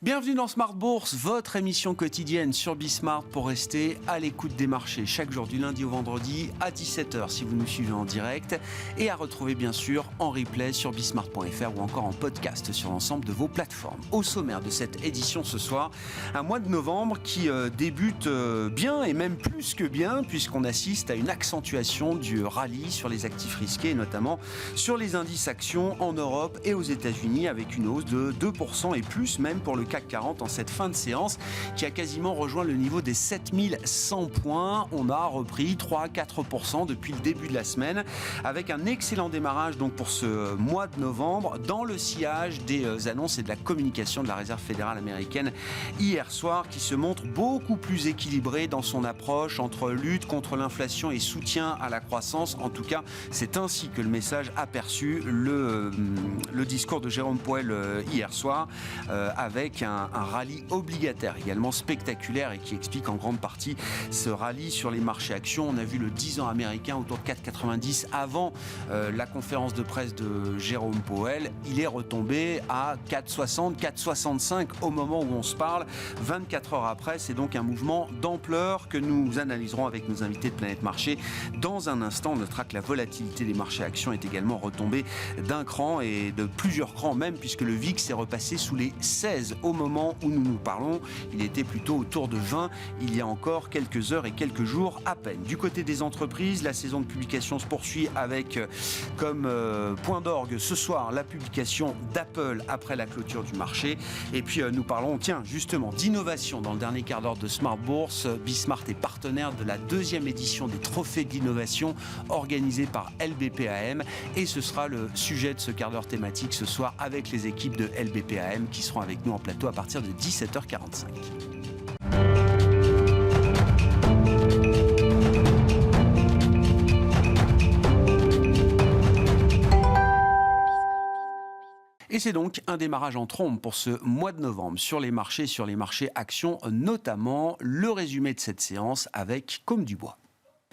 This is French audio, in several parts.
Bienvenue dans Smart Bourse, votre émission quotidienne sur Bismart pour rester à l'écoute des marchés chaque jour du lundi au vendredi à 17h si vous nous suivez en direct et à retrouver bien sûr en replay sur bismart.fr ou encore en podcast sur l'ensemble de vos plateformes. Au sommaire de cette édition ce soir, un mois de novembre qui débute bien et même plus que bien puisqu'on assiste à une accentuation du rallye sur les actifs risqués et notamment sur les indices actions en Europe et aux États-Unis avec une hausse de 2% et plus même pour le CAC 40 en cette fin de séance qui a quasiment rejoint le niveau des 7100 points. On a repris 3-4% depuis le début de la semaine avec un excellent démarrage donc pour ce mois de novembre dans le sillage des annonces et de la communication de la Réserve fédérale américaine hier soir qui se montre beaucoup plus équilibrée dans son approche entre lutte contre l'inflation et soutien à la croissance. En tout cas, c'est ainsi que le message a perçu le discours de Jérôme Powell hier soir avec un rallye obligataire également spectaculaire et qui explique en grande partie ce rallye sur les marchés actions. On a vu le 10 ans américain autour de 4,90 avant la conférence de presse de Jérôme Powell. Il est retombé à 4,60, 4,65 au moment où on se parle. 24 heures après, c'est donc un mouvement d'ampleur que nous analyserons avec nos invités de Planète Marché. Dans un instant, on notera que la volatilité des marchés actions est également retombée d'un cran et de plusieurs crans même puisque le VIX est repassé sous les 16 au moment où nous parlons. Il était plutôt autour de 20 il y a encore quelques heures et quelques jours à peine. Du côté des entreprises, la saison de publication se poursuit avec comme point d'orgue ce soir la publication d'Apple après la clôture du marché. Et puis nous parlons justement d'innovation dans le dernier quart d'heure de Smart Bourse. Bismart est partenaire de la deuxième édition des trophées d'innovation organisés par LBPAM et ce sera le sujet de ce quart d'heure thématique ce soir avec les équipes de LBPAM qui seront avec nous en plateau à partir de 17h45. Et c'est donc un démarrage en trombe pour ce mois de novembre sur les marchés actions, notamment le résumé de cette séance avec Côme Dubois.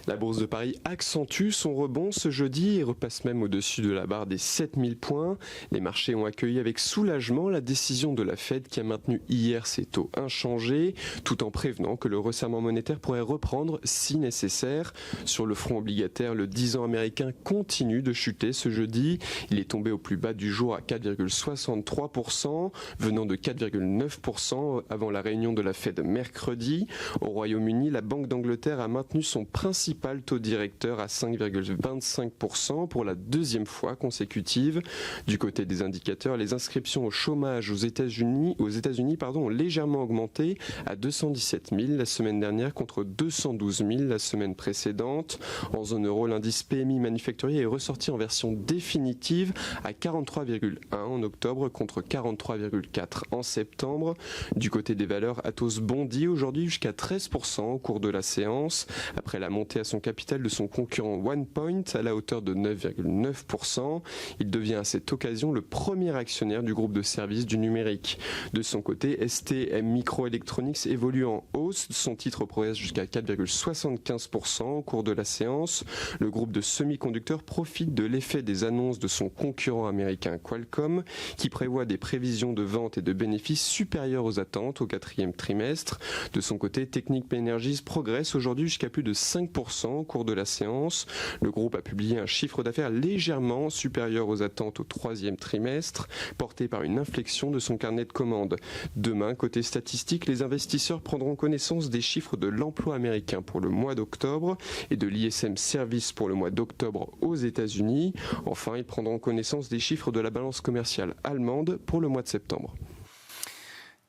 La Bourse de Paris accentue son rebond ce jeudi et repasse même au-dessus de la barre des 7000 points. Les marchés ont accueilli avec soulagement la décision de la Fed qui a maintenu hier ses taux inchangés, tout en prévenant que le resserrement monétaire pourrait reprendre si nécessaire. Sur le front obligataire, le 10 ans américain continue de chuter ce jeudi. Il est tombé au plus bas du jour à 4,63%, venant de 4,9% avant la réunion de la Fed mercredi. Au Royaume-Uni, la Banque d'Angleterre a maintenu son principal taux directeur à 5,25% pour la deuxième fois consécutive. Du côté des indicateurs, les inscriptions au chômage aux États-Unis ont légèrement augmenté à 217 000 la semaine dernière contre 212 000 la semaine précédente. En zone euro, l'indice PMI manufacturier est ressorti en version définitive à 43,1 en octobre contre 43,4 en septembre. Du côté des valeurs, Atos bondit aujourd'hui jusqu'à 13% au cours de la séance après la montée à son capital de son concurrent OnePoint à la hauteur de 9,9%. Il devient à cette occasion le premier actionnaire du groupe de services du numérique. De son côté, STM Microelectronics évolue en hausse. Son titre progresse jusqu'à 4,75% au cours de la séance. Le groupe de semi-conducteurs profite de l'effet des annonces de son concurrent américain Qualcomm qui prévoit des prévisions de ventes et de bénéfices supérieures aux attentes au quatrième trimestre. De son côté, Technip Energies progresse aujourd'hui jusqu'à plus de 5% au cours de la séance. Le groupe a publié un chiffre d'affaires légèrement supérieur aux attentes au troisième trimestre, porté par une inflexion de son carnet de commandes. Demain, côté statistique, les investisseurs prendront connaissance des chiffres de l'emploi américain pour le mois d'octobre et de l'ISM Service pour le mois d'octobre aux États-Unis. Enfin, ils prendront connaissance des chiffres de la balance commerciale allemande pour le mois de septembre.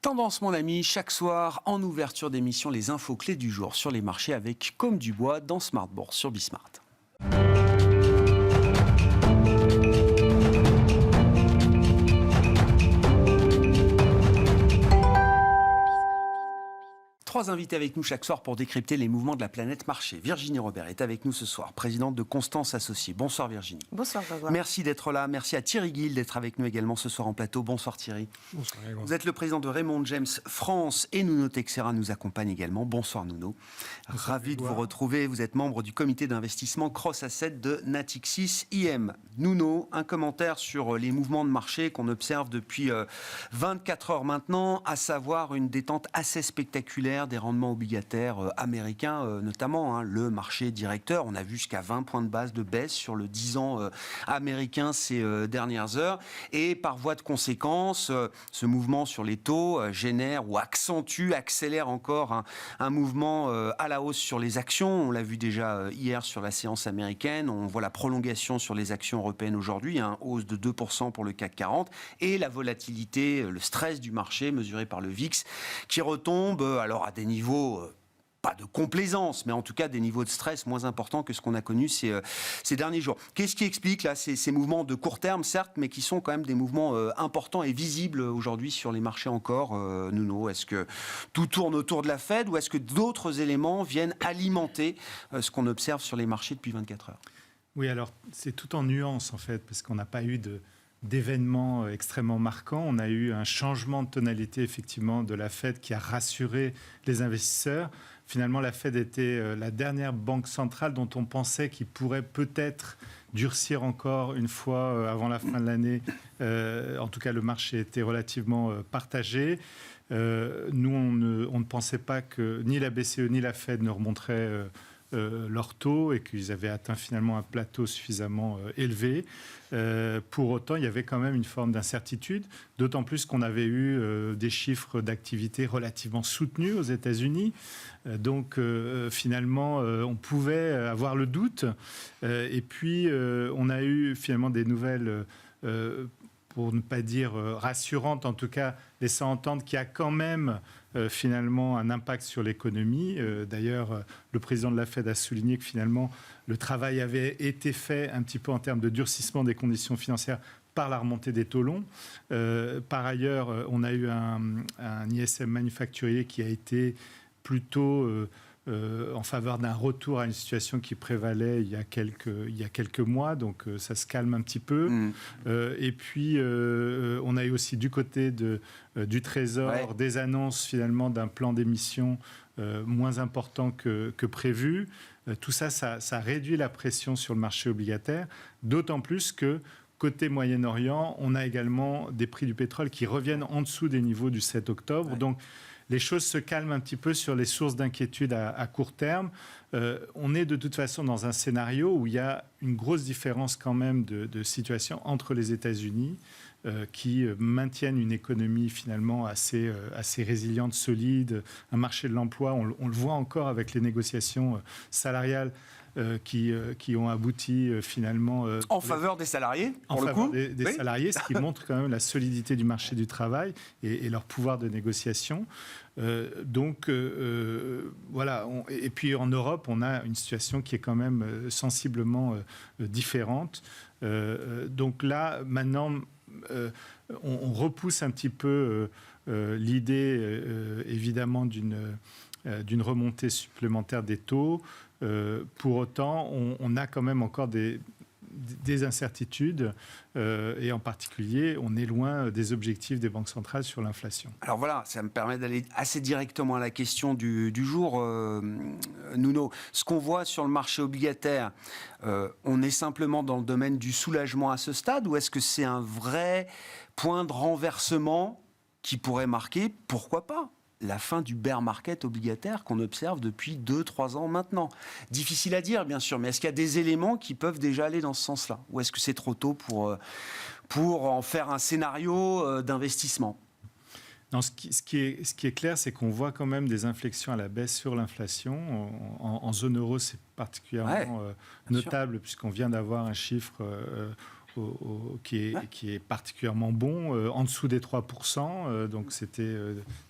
Tendance, mon ami, chaque soir en ouverture d'émission, les infos clés du jour sur les marchés avec Côme Dubois dans Smart Bourse sur Bismart. 3 invités avec nous chaque soir pour décrypter les mouvements de la planète marché. Virginie Robert est avec nous ce soir, présidente de Constance Associés. Bonsoir Virginie. Bonsoir Grégoire. Merci d'être là. Merci à Thierry Guil d'être avec nous également ce soir en plateau. Bonsoir Thierry. Bonsoir Grégoire. Vous êtes le président de Raymond James France et Nuno Texera nous accompagne également. Bonsoir Nuno. Ravi de vous retrouver. Vous êtes membre du comité d'investissement Cross Asset de Natixis IM. Nuno, un commentaire sur les mouvements de marché qu'on observe depuis 24 heures maintenant, à savoir une détente assez spectaculaire des rendements obligataires américains, notamment le marché directeur. On a vu jusqu'à 20 points de base de baisse sur le 10 ans américain ces dernières heures. Et par voie de conséquence, ce mouvement sur les taux génère ou accélère encore un mouvement à la hausse sur les actions. On l'a vu déjà hier sur la séance américaine. On voit la prolongation sur les actions européennes aujourd'hui, hausse de 2% pour le CAC 40. Et la volatilité, le stress du marché mesuré par le VIX qui retombe alors à des niveaux pas de complaisance, mais en tout cas des niveaux de stress moins importants que ce qu'on a connu ces derniers jours. Qu'est-ce qui explique là ces mouvements de court terme, certes, mais qui sont quand même des mouvements importants et visibles aujourd'hui sur les marchés encore, Nuno? Est-ce que tout tourne autour de la Fed ou est-ce que d'autres éléments viennent alimenter ce qu'on observe sur les marchés depuis 24 heures? Oui, alors c'est tout en nuance en fait, parce qu'on n'a pas eu d'événements extrêmement marquants. On a eu un changement de tonalité effectivement de la Fed qui a rassuré les investisseurs. Finalement, la Fed était la dernière banque centrale dont on pensait qu'il pourrait peut-être durcir encore une fois avant la fin de l'année. En tout cas, le marché était relativement partagé. Nous, on ne pensait pas que ni la BCE ni la Fed ne remonteraient leur taux et qu'ils avaient atteint finalement un plateau suffisamment élevé. Pour autant, il y avait quand même une forme d'incertitude, d'autant plus qu'on avait eu des chiffres d'activité relativement soutenus aux États-Unis. Donc finalement, on pouvait avoir le doute. Et puis, on a eu finalement des nouvelles, pour ne pas dire rassurantes, en tout cas laissant entendre qu'il y a quand même finalement un impact sur l'économie. D'ailleurs, le président de la Fed a souligné que finalement le travail avait été fait un petit peu en termes de durcissement des conditions financières par la remontée des taux longs. Par ailleurs, on a eu un ISM manufacturier qui a été plutôt en faveur d'un retour à une situation qui prévalait il y a quelques mois, donc ça se calme un petit peu. Et puis, on a eu aussi du côté du Trésor des annonces finalement d'un plan d'émission moins important que prévu. Tout ça, ça réduit la pression sur le marché obligataire, d'autant plus que côté Moyen-Orient, on a également des prix du pétrole qui reviennent en dessous des niveaux du 7 octobre. Ouais. Donc, les choses se calment un petit peu sur les sources d'inquiétude à court terme. On est de toute façon dans un scénario où il y a une grosse différence quand même de situation entre les États-Unis qui maintiennent une économie finalement assez résiliente, solide, un marché de l'emploi. On le voit encore avec les négociations salariales qui ont abouti finalement... en faveur des salariés, pour le coup. En faveur des salariés, ce qui montre quand même la solidité du marché du travail et leur pouvoir de négociation. Voilà. Et puis en Europe, on a une situation qui est quand même sensiblement différente. Donc là, maintenant, on repousse un petit peu l'idée, évidemment, d'une remontée supplémentaire des taux. Pour autant, on a quand même encore des incertitudes et en particulier, on est loin des objectifs des banques centrales sur l'inflation. Alors voilà, ça me permet d'aller assez directement à la question du jour, Nuno. Ce qu'on voit sur le marché obligataire, on est simplement dans le domaine du soulagement à ce stade ou est-ce que c'est un vrai point de renversement qui pourrait marquer, pourquoi pas, la fin du bear market obligataire qu'on observe depuis 2-3 ans maintenant? Difficile à dire, bien sûr, mais est-ce qu'il y a des éléments qui peuvent déjà aller dans ce sens-là? Ou est-ce que c'est trop tôt pour en faire un scénario d'investissement? Non, ce qui est clair, c'est qu'on voit quand même des inflexions à la baisse sur l'inflation. En zone euro, c'est particulièrement notable puisqu'on vient d'avoir un chiffre... qui est particulièrement bon, en dessous des 3%, donc c'était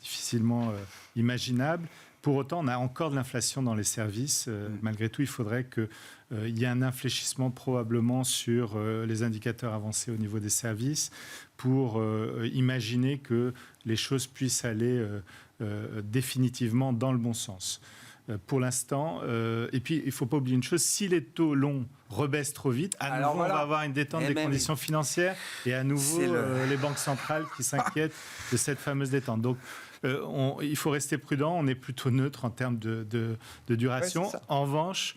difficilement imaginable. Pour autant, on a encore de l'inflation dans les services. Malgré tout, il faudrait qu'il y ait un infléchissement probablement sur les indicateurs avancés au niveau des services pour imaginer que les choses puissent aller définitivement dans le bon sens. Pour l'instant, et puis il ne faut pas oublier une chose, si les taux longs rebaissent trop vite, à nouveau, on va avoir une détente des conditions financières et à nouveau les banques centrales qui s'inquiètent de cette fameuse détente. Donc, il faut rester prudent, on est plutôt neutre en termes de duration. Ouais, en revanche,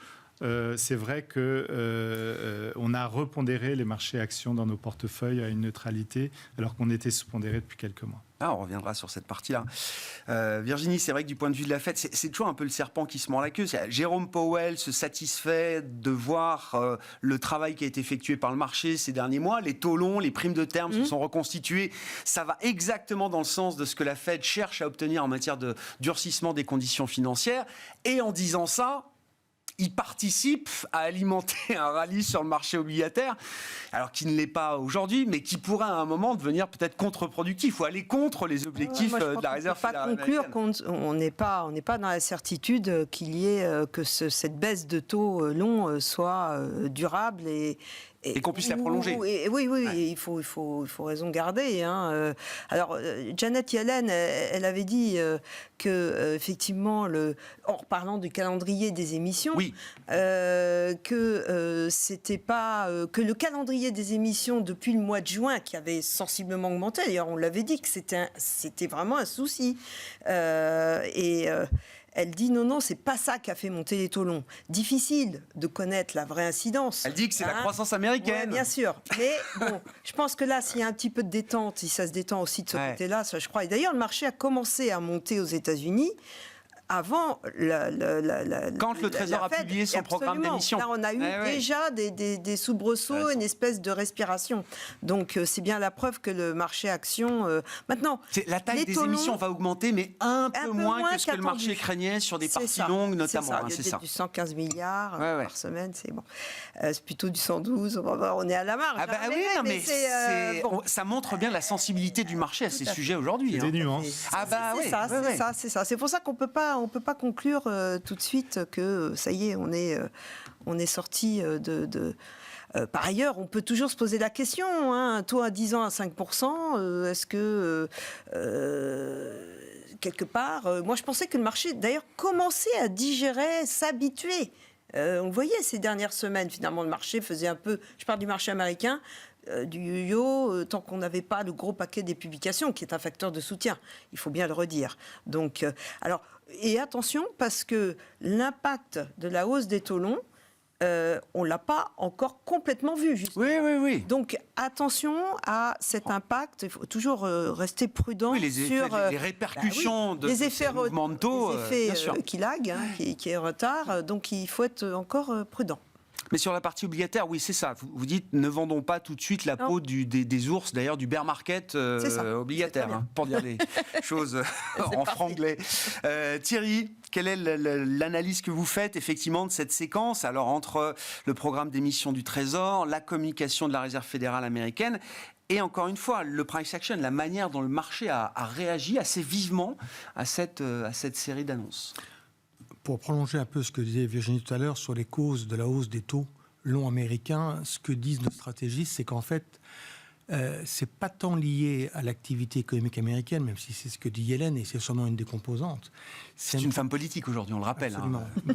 c'est vrai qu'on a repondéré les marchés actions dans nos portefeuilles à une neutralité, alors qu'on était sous-pondéré depuis quelques mois. Ah, on reviendra sur cette partie-là. Virginie, c'est vrai que du point de vue de la Fed, c'est toujours un peu le serpent qui se mord la queue. Jérôme Powell se satisfait de voir le travail qui a été effectué par le marché ces derniers mois. Les taux longs, les primes de terme se sont reconstituées. Ça va exactement dans le sens de ce que la Fed cherche à obtenir en matière de durcissement des conditions financières. Et en disant ça, il participe à alimenter un rallye sur le marché obligataire, alors qui ne l'est pas aujourd'hui, mais qui pourrait à un moment devenir peut-être contre-productif ou aller contre les objectifs de la Réserve fédérale américaine. Je pense qu'on n'est pas dans la certitude qu'il y ait que cette baisse de taux long soit durable et qu'on puisse la prolonger. Oui, ouais. il faut raison garder. Hein. Alors, Janet Yellen, elle avait dit que, effectivement, en reparlant du calendrier des émissions, que c'était pas que le calendrier des émissions depuis le mois de juin, qui avait sensiblement augmenté. D'ailleurs, on l'avait dit que c'était vraiment un souci. Elle dit non, c'est pas ça qui a fait monter les taux longs. Difficile de connaître la vraie incidence. Elle dit que c'est la croissance américaine. Ouais, bien sûr. Mais bon, je pense que là, s'il y a un petit peu de détente, si ça se détend aussi de ce côté-là, ça je crois. Et d'ailleurs, le marché a commencé à monter aux États-Unis avant quand le Trésor a publié son programme d'émission. Là, on a eu déjà des soubresauts, une espèce de respiration. Donc, c'est bien la preuve que le marché action... maintenant, la taille des émissions va augmenter, mais un peu moins que ce que le marché craignait sur des parties longues, notamment. C'est ça. Du 115 milliards par semaine, c'est bon. C'est plutôt du 112, on est à la marge. Ah bah mais ça montre bien la sensibilité du marché à ces sujets aujourd'hui. Des nuances. C'est ça. C'est pour ça qu'on on peut pas conclure tout de suite que ça y est, on est sorti de par ailleurs, on peut toujours se poser la question, un taux à 10 ans à 5%, est-ce que quelque part, moi je pensais que le marché d'ailleurs commençait à digérer, s'habituer. On le voyait ces dernières semaines, finalement le marché faisait un peu, je parle du marché américain, du yo-yo, tant qu'on n'avait pas le gros paquet des publications, qui est un facteur de soutien, il faut bien le redire. Donc, et attention, parce que l'impact de la hausse des taux longs, on ne l'a pas encore complètement vu. Justement. Oui. Donc, attention à cet impact. Il faut toujours rester prudent sur les répercussions de les effets mouvements de taux. Les effets qui laguent, qui est en retard. Donc, il faut être encore prudent. Mais sur la partie obligataire, oui, c'est ça. Vous dites, ne vendons pas tout de suite la peau des ours, d'ailleurs, du bear market obligataire, pour dire les choses en franglais. Thierry, quelle est l'analyse que vous faites, effectivement, de cette séquence, alors entre le programme d'émission du Trésor, la communication de la Réserve fédérale américaine, et encore une fois, le price action, la manière dont le marché a réagi assez vivement à cette série d'annonces? Pour prolonger un peu ce que disait Virginie tout à l'heure sur les causes de la hausse des taux longs américains, ce que disent nos stratégistes, c'est qu'en fait, c'est pas tant lié à l'activité économique américaine, même si c'est ce que dit Yellen, et c'est sûrement une des composantes. C'est une femme politique aujourd'hui, on le rappelle. Absolument. Mais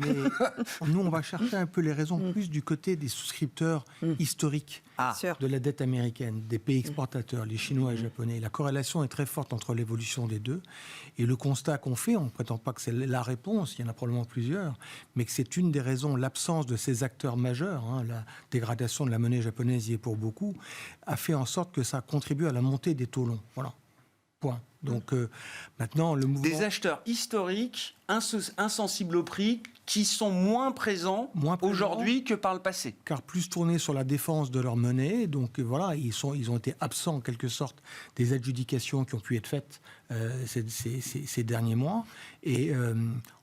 nous, on va chercher un peu les raisons plus du côté des souscripteurs historiques de la dette américaine, des pays exportateurs, les Chinois et les Japonais. La corrélation est très forte entre l'évolution des deux. Et le constat qu'on fait, on ne prétend pas que c'est la réponse, il y en a probablement plusieurs, mais que c'est une des raisons, l'absence de ces acteurs majeurs, la dégradation de la monnaie japonaise y est pour beaucoup, a fait en sorte que ça contribue à la montée des taux longs. Voilà. Point. Donc maintenant, le mouvement... Des acheteurs historiques, insensibles au prix, qui sont moins présents aujourd'hui que par le passé. Car plus tournés sur la défense de leur monnaie. Donc voilà, ils ont été absents en quelque sorte des adjudications qui ont pu être faites ces derniers mois. Et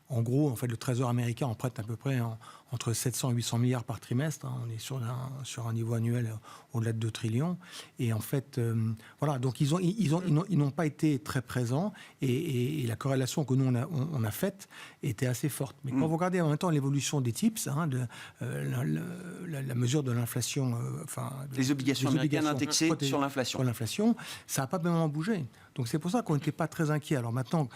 en gros, en fait, le Trésor américain en prête à peu près entre 700 et 800 milliards par trimestre. On est sur un niveau annuel au-delà de 2 trillions. Et en fait, voilà, donc ils n'ont pas été très présents. Et la corrélation que nous, on a faite était assez forte. Mais quand vous regardez en même temps l'évolution des TIPS, la mesure de l'inflation... les obligations américaines indexées sur l'inflation. Ça n'a pas vraiment bougé. Donc c'est pour ça qu'on n'était pas très inquiets. Alors maintenant...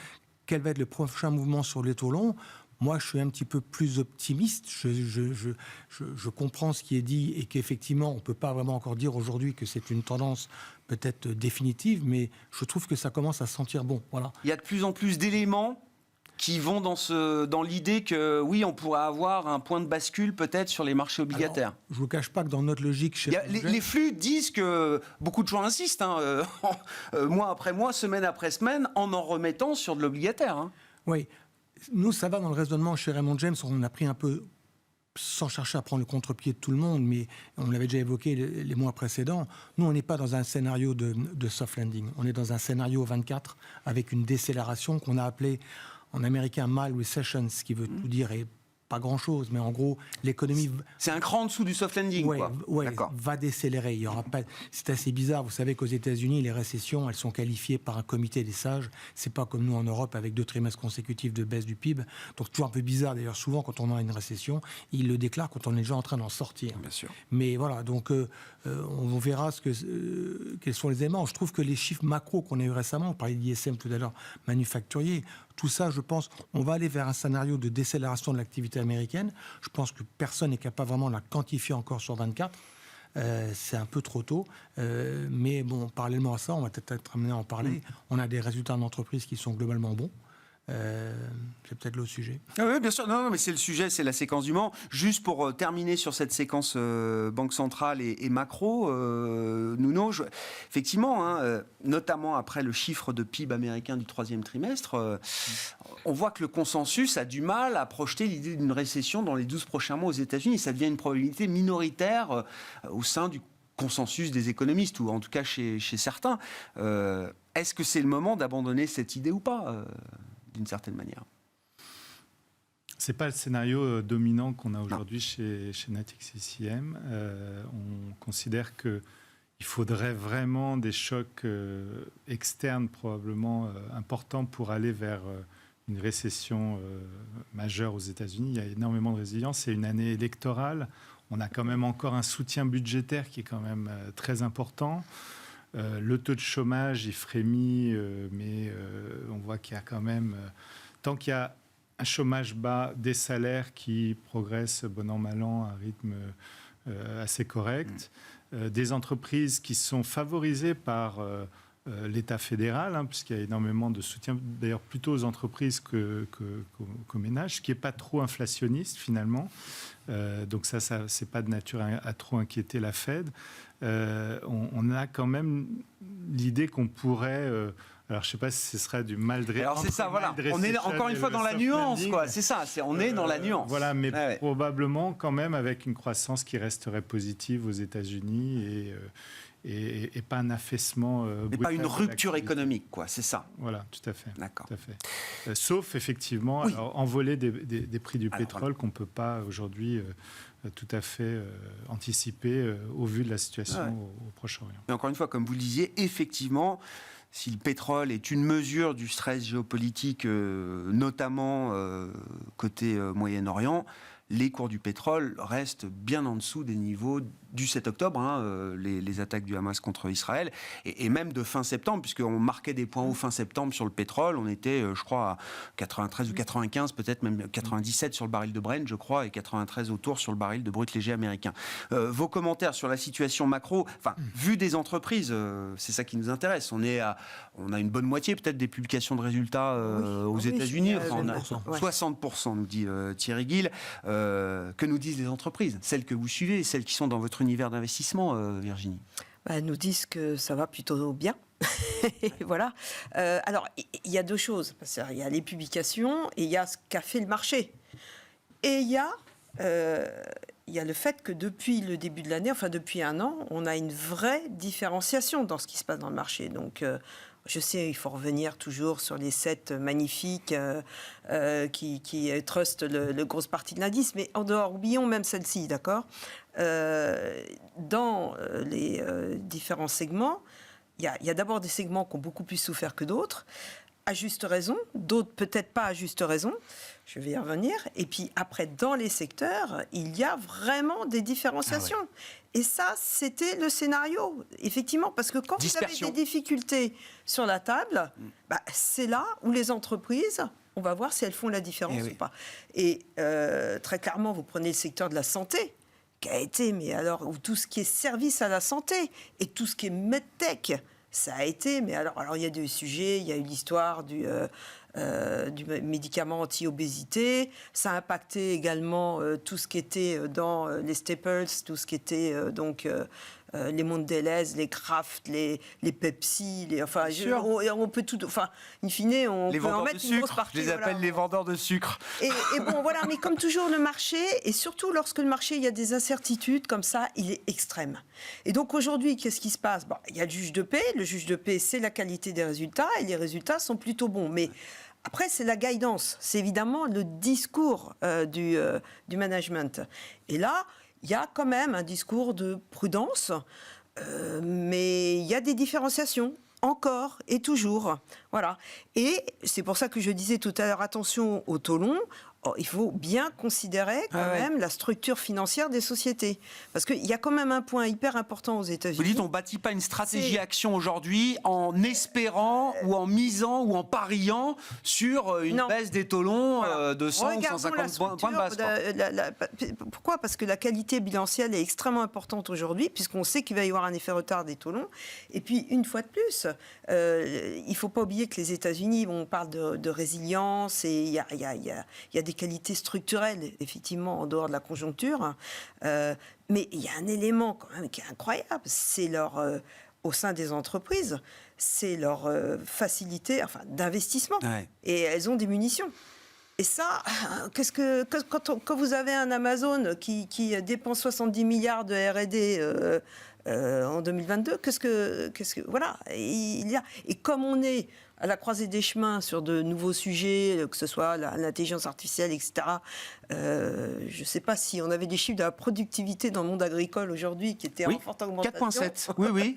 quel va être le prochain mouvement sur les taux longs? Moi, je suis un petit peu plus optimiste. Je comprends ce qui est dit et qu'effectivement, on ne peut pas vraiment encore dire aujourd'hui que c'est une tendance peut-être définitive, mais je trouve que ça commence à sentir bon. Voilà. Il y a de plus en plus d'éléments qui vont dans l'idée que, oui, on pourrait avoir un point de bascule peut-être sur les marchés obligataires. Alors, je ne vous cache pas que dans notre logique... Les flux disent que, beaucoup de gens insistent, mois après mois, semaine après semaine, en remettant sur de l'obligataire. Hein. Oui. Nous, ça va dans le raisonnement chez Raymond James. On a pris un peu, sans chercher à prendre le contre-pied de tout le monde, mais on l'avait déjà évoqué les mois précédents. Nous, on n'est pas dans un scénario de soft landing. On est dans un scénario 24 avec une décélération qu'on a appelée en américain mild recession, ce qui veut tout dire et pas grand-chose, mais en gros, l'économie... C'est un cran en dessous du soft landing, quoi. Oui, va décélérer. Il y aura pas... C'est assez bizarre. Vous savez qu'aux États-Unis, les récessions, elles sont qualifiées par un comité des sages. C'est pas comme nous en Europe, avec 2 trimestres consécutifs de baisse du PIB. Donc, toujours un peu bizarre. D'ailleurs, souvent, quand on a une récession, ils le déclarent quand on est déjà en train d'en sortir. Bien sûr. Mais voilà, donc, on verra quels sont les éléments. Je trouve que les chiffres macro qu'on a eu récemment, on parlait d'ISM tout à l'heure, manufacturier, tout ça, je pense, on va aller vers un scénario de décélération de l'activité américaine. Je pense que personne n'est capable vraiment de la quantifier encore sur 24. C'est un peu trop tôt. Mais bon, parallèlement à ça, on va peut-être être amené à en parler. On a des résultats d'entreprise qui sont globalement bons. C'est peut-être le sujet. Ah oui, bien sûr. Non, mais c'est le sujet, c'est la séquence du moment. Juste pour terminer sur cette séquence banque centrale et macro, Nuno, effectivement, notamment après le chiffre de PIB américain du 3e trimestre, on voit que le consensus a du mal à projeter l'idée d'une récession dans les 12 prochains mois aux États-Unis. Ça devient une probabilité minoritaire au sein du consensus des économistes, ou en tout cas chez certains. Est-ce que c'est le moment d'abandonner cette idée ou pas d'une certaine manière? C'est pas le scénario dominant qu'on a aujourd'hui chez Natixis ICM. On considère qu'il faudrait vraiment des chocs externes probablement importants pour aller vers une récession majeure aux États-Unis. Il y a énormément de résilience. C'est une année électorale. On a quand même encore un soutien budgétaire qui est quand même très important. Le taux de chômage, il frémit, mais on voit qu'il y a quand même... tant qu'il y a un chômage bas, des salaires qui progressent bon an, mal an, à un rythme assez correct, des entreprises qui sont favorisées par l'État fédéral, puisqu'il y a énormément de soutien, d'ailleurs plutôt aux entreprises qu'aux ménages, ce qui n'est pas trop inflationniste finalement. Donc ça c'est pas de nature à trop inquiéter la Fed. On a quand même l'idée qu'on pourrait... alors, je ne sais pas si ce serait du mal de... Alors, c'est ça, voilà. On est encore une fois dans la nuance, quoi. C'est ça, on est dans la nuance. Voilà, mais probablement quand même avec une croissance qui resterait positive aux États-Unis et pas un affaissement mais pas une rupture économique, quoi. C'est ça. Voilà, tout à fait. D'accord. Tout à fait. Sauf, effectivement, alors, envolée des prix du pétrole qu'on ne peut pas aujourd'hui... tout à fait anticipé au vu de la situation au Proche-Orient. Mais encore une fois, comme vous le disiez, effectivement, si le pétrole est une mesure du stress géopolitique, notamment côté Moyen-Orient, les cours du pétrole restent bien en dessous des niveaux du 7 octobre, les attaques du Hamas contre Israël, et même de fin septembre, puisqu'on marquait des points hauts fin septembre sur le pétrole. On était, je crois, à 93 ou 95, peut-être même 97 sur le baril de Brent, je crois, et 93 autour sur le baril de brut léger américain. Vos commentaires sur la situation macro, vu des entreprises, c'est ça qui nous intéresse. On a une bonne moitié peut-être des publications de résultats aux États-Unis. On a 60%, nous dit Thierry Gill. Que nous disent les entreprises, celles que vous suivez, celles qui sont dans votre univers d'investissement, Virginie? Nous disent que ça va plutôt bien. Voilà. Alors, il y a deux choses. Il y a les publications et il y a ce qu'a fait le marché. Et il y a le fait que depuis le début de l'année, enfin depuis un an, on a une vraie différenciation dans ce qui se passe dans le marché. Donc, je sais, il faut revenir toujours sur les 7 magnifiques qui trustent le grosse partie de l'indice, mais en dehors, oublions même celle-ci, d'accord ? Dans les différents segments, il y a d'abord des segments qui ont beaucoup plus souffert que d'autres. à juste raison, d'autres peut-être pas à juste raison. Je vais y revenir. Et puis après, dans les secteurs, il y a vraiment des différenciations. Et ça, c'était le scénario, effectivement, parce que quand vous avez des difficultés sur la table, c'est là où les entreprises, on va voir si elles font la différence ou pas. Et très clairement, vous prenez le secteur de la santé, qui a été, mais alors, où tout ce qui est service à la santé et tout ce qui est medtech, ça a été, mais alors il y a des sujets, il y a eu l'histoire du médicament anti-obésité, ça a impacté également tout ce qui était dans les Staples, tout ce qui était les Mondelez, les Kraft, les Pepsi, on peut tout, enfin, in fine, on peut en mettre une grosse partie. Je les appelle les vendeurs de sucre. Et bon, voilà, mais comme toujours, le marché, et surtout lorsque le marché, il y a des incertitudes comme ça, il est extrême. Et donc aujourd'hui, qu'est-ce qui se passe ? Il y a le juge de paix. Le juge de paix, c'est la qualité des résultats, et les résultats sont plutôt bons. Mais après, c'est la guidance, c'est évidemment le discours du management. Et là, il y a quand même un discours de prudence, mais il y a des différenciations, encore et toujours. Voilà. Et c'est pour ça que je disais tout à l'heure, attention au taux long. Il faut bien considérer quand même la structure financière des sociétés. Parce qu'il y a quand même un point hyper important aux États-Unis. Vous dites, on ne bâtit pas une stratégie action aujourd'hui en espérant ou en misant ou en pariant sur une baisse des taux longs de 100 ou 150 points de base. Pourquoi ? Parce que la qualité bilancielle est extrêmement importante aujourd'hui, puisqu'on sait qu'il va y avoir un effet retard des taux longs. Et puis, une fois de plus, il ne faut pas oublier que les États-Unis, on parle de résilience et il y a des qualités structurelles, effectivement, en dehors de la conjoncture. Mais il y a un élément quand même qui est incroyable, c'est au sein des entreprises, c'est leur facilité d'investissement. Et elles ont des munitions. Et ça, quand vous avez un Amazon qui dépense 70 milliards de R&D en 2022, voilà, et comme on est à la croisée des chemins sur de nouveaux sujets, que ce soit l'intelligence artificielle, etc. Je ne sais pas si on avait des chiffres de la productivité dans le monde agricole aujourd'hui qui étaient en forte augmentation. 4,7. Oui.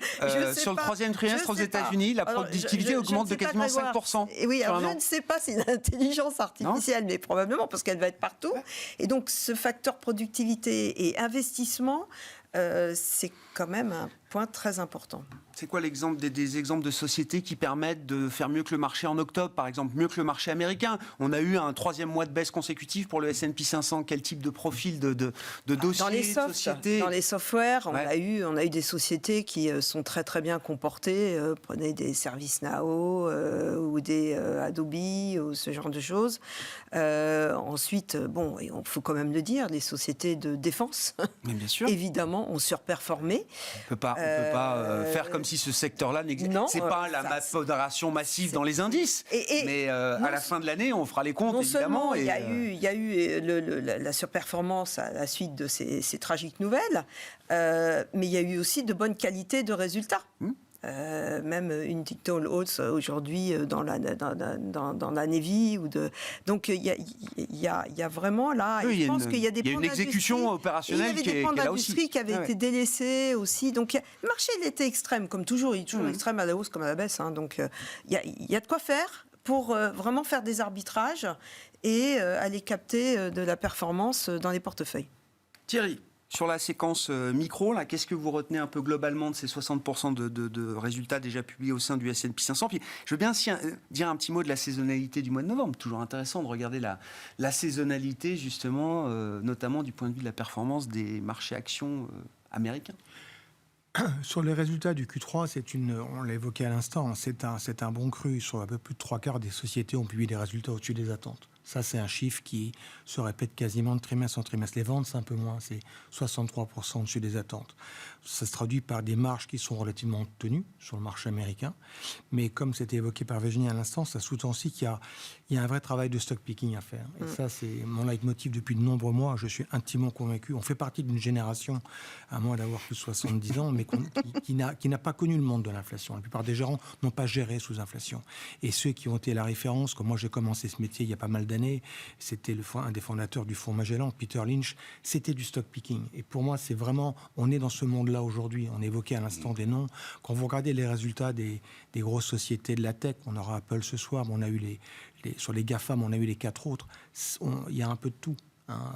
Sur le troisième trimestre aux États-Unis, la productivité augmente de quasiment 5%. Et oui, alors je ne sais pas si l'intelligence artificielle, mais probablement parce qu'elle va être partout. Et donc ce facteur productivité et investissement, c'est quand même un point très important. C'est quoi l'exemple des exemples de sociétés qui permettent de faire mieux que le marché en octobre, par exemple, mieux que le marché américain ? On a eu un 3e mois de baisse consécutive pour le S&P 500. Quel type de profil de dossiers, de sociétés ? Dans les softwares, on a eu des sociétés qui sont très très bien comportées. Prenez des ServiceNow ou des Adobe ou ce genre de choses. Ensuite, il faut quand même le dire, les sociétés de défense, mais bien sûr, évidemment, ont surperformé. On peut pas faire comme si ce secteur-là n'existait. C'est pas la modération massive dans les indices. Mais à la fin de l'année, on fera les comptes, évidemment. Il y a eu la surperformance à la suite de ces tragiques nouvelles, mais il y a eu aussi de bonnes qualités de résultats. Même une TikTok Oats aujourd'hui dans la Navy donc il y a vraiment là, je pense qu'il y a des une exécution opérationnelle qui est là aussi. Il y avait des pans d'industrie qui avaient été délaissés aussi, donc le marché il était extrême comme toujours, il est toujours extrême à la hausse comme à la baisse, donc il y a de quoi faire pour vraiment faire des arbitrages et aller capter de la performance dans les portefeuilles. Thierry, sur la séquence micro, là, qu'est-ce que vous retenez un peu globalement de ces 60% de résultats déjà publiés au sein du S&P 500 ? Puis, je veux bien dire un petit mot de la saisonnalité du mois de novembre. Toujours intéressant de regarder la saisonnalité, justement, notamment du point de vue de la performance des marchés actions américains. Sur les résultats du Q3, on l'a évoqué à l'instant, c'est un bon cru. Sur un peu plus de 3/4 des sociétés ont publié des résultats au-dessus des attentes. Ça, c'est un chiffre qui se répète quasiment de trimestre en trimestre. Les ventes, c'est un peu moins, c'est 63% au-dessus des attentes. Ça se traduit par des marges qui sont relativement tenues sur le marché américain. Mais comme c'était évoqué par Virginie à l'instant, ça sous-tend aussi qu'il y a un vrai travail de stock picking à faire. Et ça, c'est mon leitmotiv depuis de nombreux mois. Je suis intimement convaincu. On fait partie d'une génération, à moins d'avoir plus de 70 ans, mais qui n'a pas connu le monde de l'inflation. La plupart des gérants n'ont pas géré sous inflation. Et ceux qui ont été la référence, comme moi j'ai commencé ce métier il y a pas mal d'années, d'années, c'était un des fondateurs du fonds Magellan, Peter Lynch, c'était du stock picking. Et pour moi, c'est vraiment, on est dans ce monde-là aujourd'hui. On évoquait à l'instant des noms. Quand vous regardez les résultats des grosses sociétés de la tech, on aura Apple ce soir, mais on a eu sur les GAFAM, on a eu les 4 autres. Il y a un peu de tout.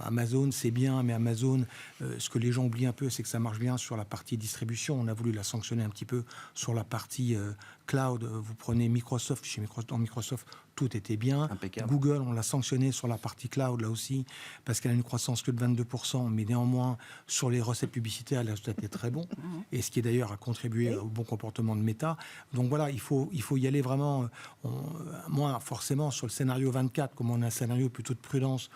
Amazon, c'est bien, mais Amazon, ce que les gens oublient un peu, c'est que ça marche bien sur la partie distribution. On a voulu la sanctionner un petit peu sur la partie cloud. Vous prenez Microsoft, dans Microsoft, tout était bien. Impeccable. Google, on l'a sanctionné sur la partie cloud, là aussi, parce qu'elle a une croissance que de 22%, mais néanmoins, sur les recettes publicitaires, le résultat était très bon, et ce qui d'ailleurs a contribué au bon comportement de Meta. Donc voilà, il faut y aller vraiment, moi, forcément, sur le scénario 24, comme on a un scénario plutôt de prudence,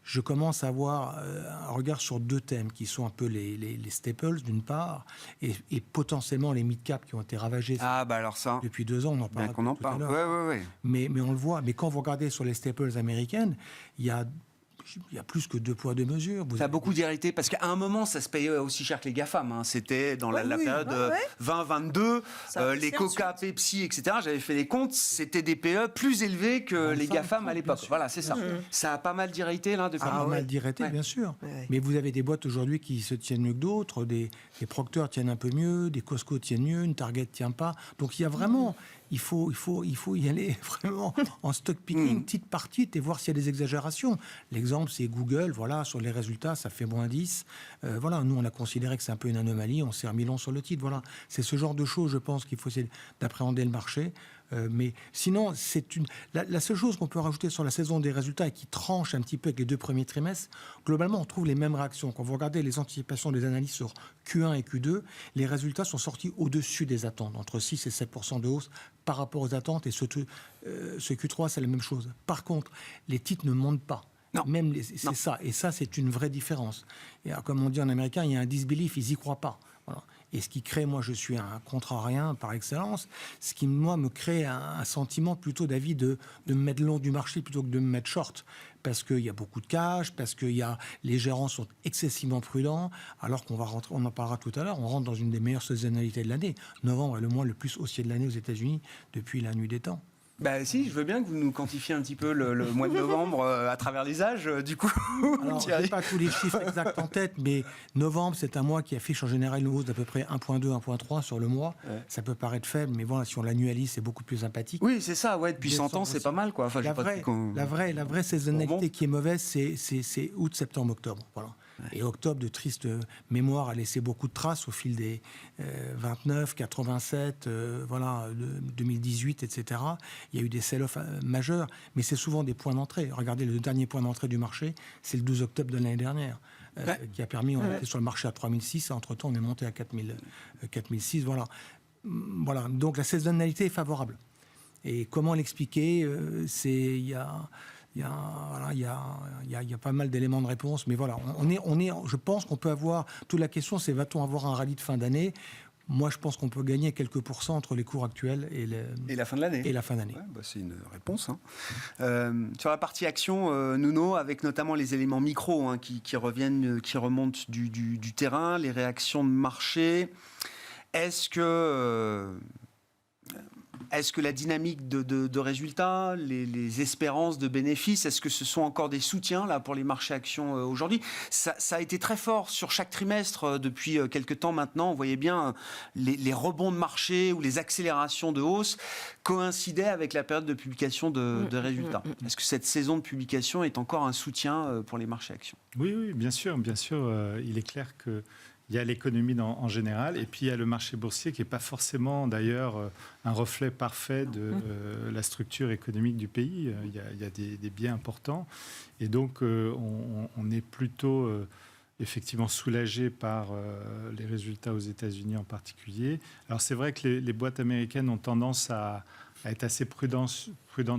je commence à avoir un regard sur 2 thèmes, qui sont un peu les staples, d'une part, et potentiellement les mid-cap qui ont été ravagés alors ça, depuis 2 ans, on en bien parle qu'on en tout à parle. l'heure. Ouais. Mais on le voit. Mais quand vous regardez sur les staples américaines, il y a plus que 2 poids, 2 mesures. Ça a beaucoup d'irrité parce qu'à un moment, ça se payait aussi cher que les GAFAM. Hein. C'était dans la période 20-22, les Coca, Pepsi, etc. J'avais fait les comptes, c'était des PE plus élevés que les GAFAM à l'époque. Voilà, c'est ça. Ça a pas mal d'irrité là depuis. Pas mal d'irrité, bien sûr. Ouais. Mais vous avez des boîtes aujourd'hui qui se tiennent mieux que d'autres. Des Procter tiennent un peu mieux, des Costco tiennent mieux, une Target ne tient pas. Donc il y a vraiment... Il faut y aller vraiment en stock picking, petite par petite, et voir s'il y a des exagérations. L'exemple, c'est Google. Voilà, sur les résultats, ça fait moins 10. Voilà, nous, on a considéré que c'est un peu une anomalie. On s'est remis long sur le titre. Voilà, c'est ce genre de choses, je pense, qu'il faut essayer d'appréhender le marché. Mais sinon, la seule chose qu'on peut rajouter sur la saison des résultats et qui tranche un petit peu avec les 2 premiers trimestres, globalement, on trouve les mêmes réactions. Quand vous regardez les anticipations des analystes sur Q1 et Q2, les résultats sont sortis au-dessus des attentes, entre 6 et 7% de hausse par rapport aux attentes. Et ce Q3, c'est la même chose. Par contre, les titres ne montent pas. Non. C'est ça. Et ça, c'est une vraie différence. Et comme on dit en américain, il y a un disbelief, ils n'y croient pas. Voilà. Et ce qui crée, moi je suis un contrarien par excellence, ce qui moi me crée un sentiment plutôt d'avis de me mettre long du marché plutôt que de me mettre short. Parce qu'il y a beaucoup de cash, parce que les gérants sont excessivement prudents, alors qu'on va rentrer, on en parlera tout à l'heure, on rentre dans une des meilleures saisonnalités de l'année. Novembre est le mois le plus haussier de l'année aux États-Unis depuis la nuit des temps. Si, je veux bien que vous nous quantifiez un petit peu le mois de novembre à travers les âges, du coup. Alors, je n'ai pas tous les chiffres exacts en tête, mais novembre, c'est un mois qui affiche en général une hausse d'à peu près 1,2, 1,3 sur le mois. Ouais. Ça peut paraître faible, mais voilà, si on l'annualise, c'est beaucoup plus sympathique. Oui, c'est ça, depuis 100 ans, c'est pas mal, quoi. Enfin, la vraie saisonnalité qui est mauvaise, c'est août, septembre, octobre. Voilà. Ouais. Et octobre, de triste mémoire, a laissé beaucoup de traces au fil des 29, 87, 2018, etc. Il y a eu des sell-off majeurs, mais c'est souvent des points d'entrée. Regardez, le dernier point d'entrée du marché, c'est le 12 octobre de l'année dernière, qui a permis, on était sur le marché à 3006, entre-temps on est monté à 4006, voilà. Donc la saisonnalité est favorable. Et comment l'expliquer ? Il y a pas mal d'éléments de réponse, mais voilà, je pense qu'on peut avoir... Toute la question, c'est va-t-on avoir un rallye de fin d'année ? Moi, je pense qu'on peut gagner quelques pourcents entre les cours actuels et la fin de l'année. Ouais, c'est une réponse. Sur la partie action, Nuno, avec notamment les éléments micro qui remontent du terrain, les réactions de marché, est-ce que la dynamique de résultats, les espérances de bénéfices, est-ce que ce sont encore des soutiens là, pour les marchés actions aujourd'hui ? Ça a été très fort sur chaque trimestre depuis quelques temps maintenant. On voyait bien les rebonds de marché ou les accélérations de hausse coïncidaient avec la période de publication de résultats. Est-ce que cette saison de publication est encore un soutien pour les marchés actions ? Oui, bien sûr. Il est clair que il y a l'économie en général, et puis il y a le marché boursier qui n'est pas forcément d'ailleurs un reflet parfait de la structure économique du pays. Il y a des biais importants, et donc on est plutôt effectivement soulagé par les résultats aux États-Unis en particulier. Alors c'est vrai que les boîtes américaines ont tendance à être assez prudentes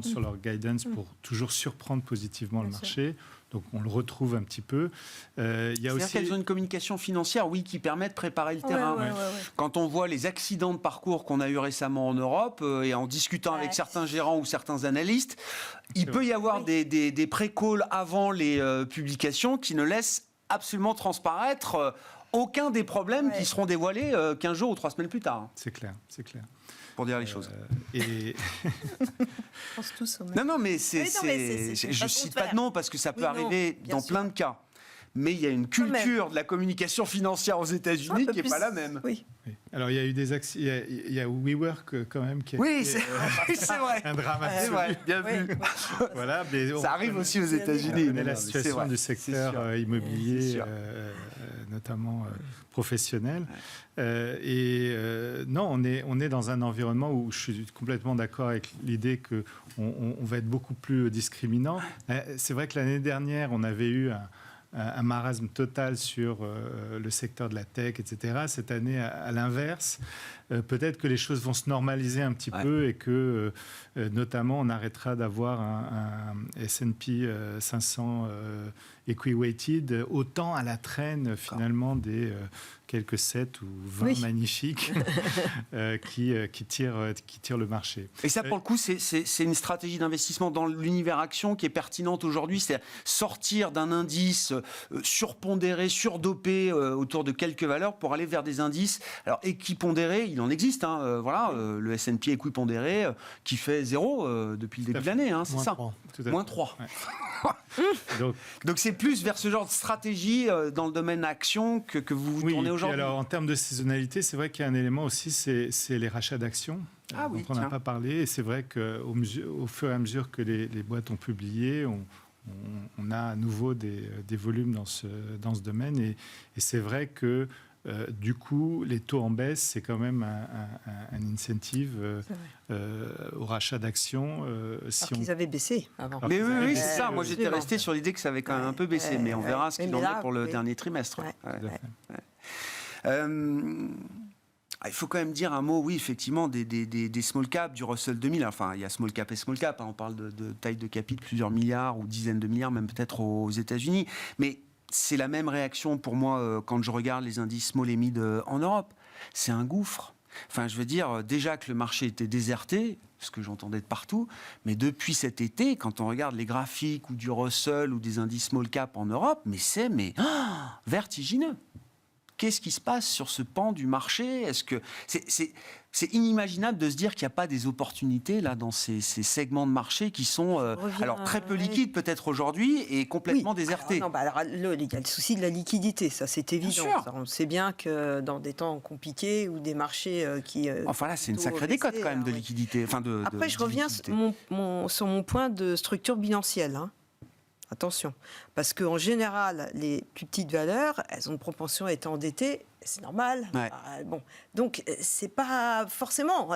sur leur guidance pour toujours surprendre positivement le marché. Donc on le retrouve un petit peu. C'est-à-dire qu'elles ont une communication financière, qui permet de préparer le terrain. Ouais. Quand on voit les accidents de parcours qu'on a eu récemment en Europe, et en discutant avec certains gérants ou certains analystes, il peut y avoir des pré-calls avant les publications qui ne laissent absolument transparaître aucun des problèmes qui seront dévoilés 15 jours ou 3 semaines plus tard. C'est clair, c'est clair. Pour dire les choses. Et On pense tous au même. Non, mais Oui, non, mais c'est une je façon cite de pas faire. de nom parce que ça peut Oui, non, arriver bien dans sûr. plein de cas. Mais il y a une culture de la communication financière aux États-Unis qui n'est pas la même. Oui. oui. Alors, il y a eu des actions. Il y a WeWork quand même qui a Oui, été, c'est vrai. un drame C'est absolu. vrai, bien Oui, vu. oui. Voilà, mais Ça arrive aussi aux on États-Unis. connaît la C'est situation vrai, du c'est secteur sûr. immobilier, C'est sûr. notamment professionnel. Non, on est dans un environnement où je suis complètement d'accord avec l'idée qu'on va être beaucoup plus discriminant. C'est vrai que l'année dernière, on avait eu un marasme total sur le secteur de la tech, etc. Cette année, à l'inverse, peut-être que les choses vont se normaliser un petit peu et que, notamment, on arrêtera d'avoir un S&P 500 equi-weighted autant à la traîne, finalement, des quelques 7 ou 20 magnifiques qui tirent le marché. Et ça, pour le coup, c'est une stratégie d'investissement dans l'univers action qui est pertinente aujourd'hui. C'est sortir d'un indice surpondéré, surdopé autour de quelques valeurs pour aller vers des indices. Alors, équipondérés, il en existe. Le S&P équipondéré qui fait 0 depuis le début de l'année. C'est Moins ça. 3. Moins 3. Donc, Donc, c'est plus vers ce genre de stratégie dans le domaine action que vous oui, tournez et puis aujourd'hui. alors, en termes de saisonnalité, c'est vrai qu'il y a un élément aussi, c'est les rachats d'actions. Ah oui, dont on n'a pas parlé. Et c'est vrai qu'au fur et à mesure que les boîtes ont publié, on a à nouveau des volumes dans ce domaine. Et c'est vrai que du coup, les taux en baisse, c'est quand même un incentive au rachat d'actions. Alors qu'ils avaient baissé avant. Mais oui, c'est ça. Ouais, Moi, j'étais absolument. resté sur l'idée que ça avait quand même un peu baissé. Mais on verra ce qu'il en est pour le dernier trimestre. Il faut quand même dire un mot, oui, effectivement, des small caps, du Russell 2000. Enfin, il y a small cap et small cap. On parle de taille de capital, plusieurs milliards ou dizaines de milliards, même peut-être aux États-Unis. Mais c'est la même réaction pour moi quand je regarde les indices small et mid en Europe. C'est un gouffre. Enfin, je veux dire, déjà que le marché était déserté, ce que j'entendais de partout, mais depuis cet été, quand on regarde les graphiques ou du Russell ou des indices small cap en Europe, c'est vertigineux. Qu'est-ce qui se passe sur ce pan du marché ? Est-ce que c'est inimaginable de se dire qu'il n'y a pas des opportunités là dans ces segments de marché qui sont alors très peu liquides peut-être aujourd'hui et complètement désertés. Il y a le souci de la liquidité, ça c'est évident. Ça, on sait bien que dans des temps compliqués ou des marchés qui enfin là c'est une sacrée décote quand même de liquidité. Après je reviens sur mon point de structure bilancielle. Attention, parce qu'en général, les plus petites valeurs, elles ont une propension à être endettées, c'est normal. Ouais. Donc, c'est pas forcément.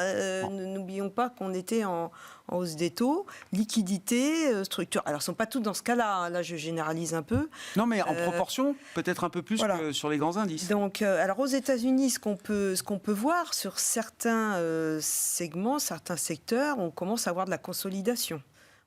N'oublions pas qu'on était en hausse des taux, liquidité, structure. Alors, elles ne sont pas toutes dans ce cas-là. Là, je généralise un peu. Non, mais en proportion, peut-être un peu plus que sur les grands indices. Donc, alors aux États-Unis, ce qu'on peut voir sur certains segments, certains secteurs, on commence à avoir de la consolidation.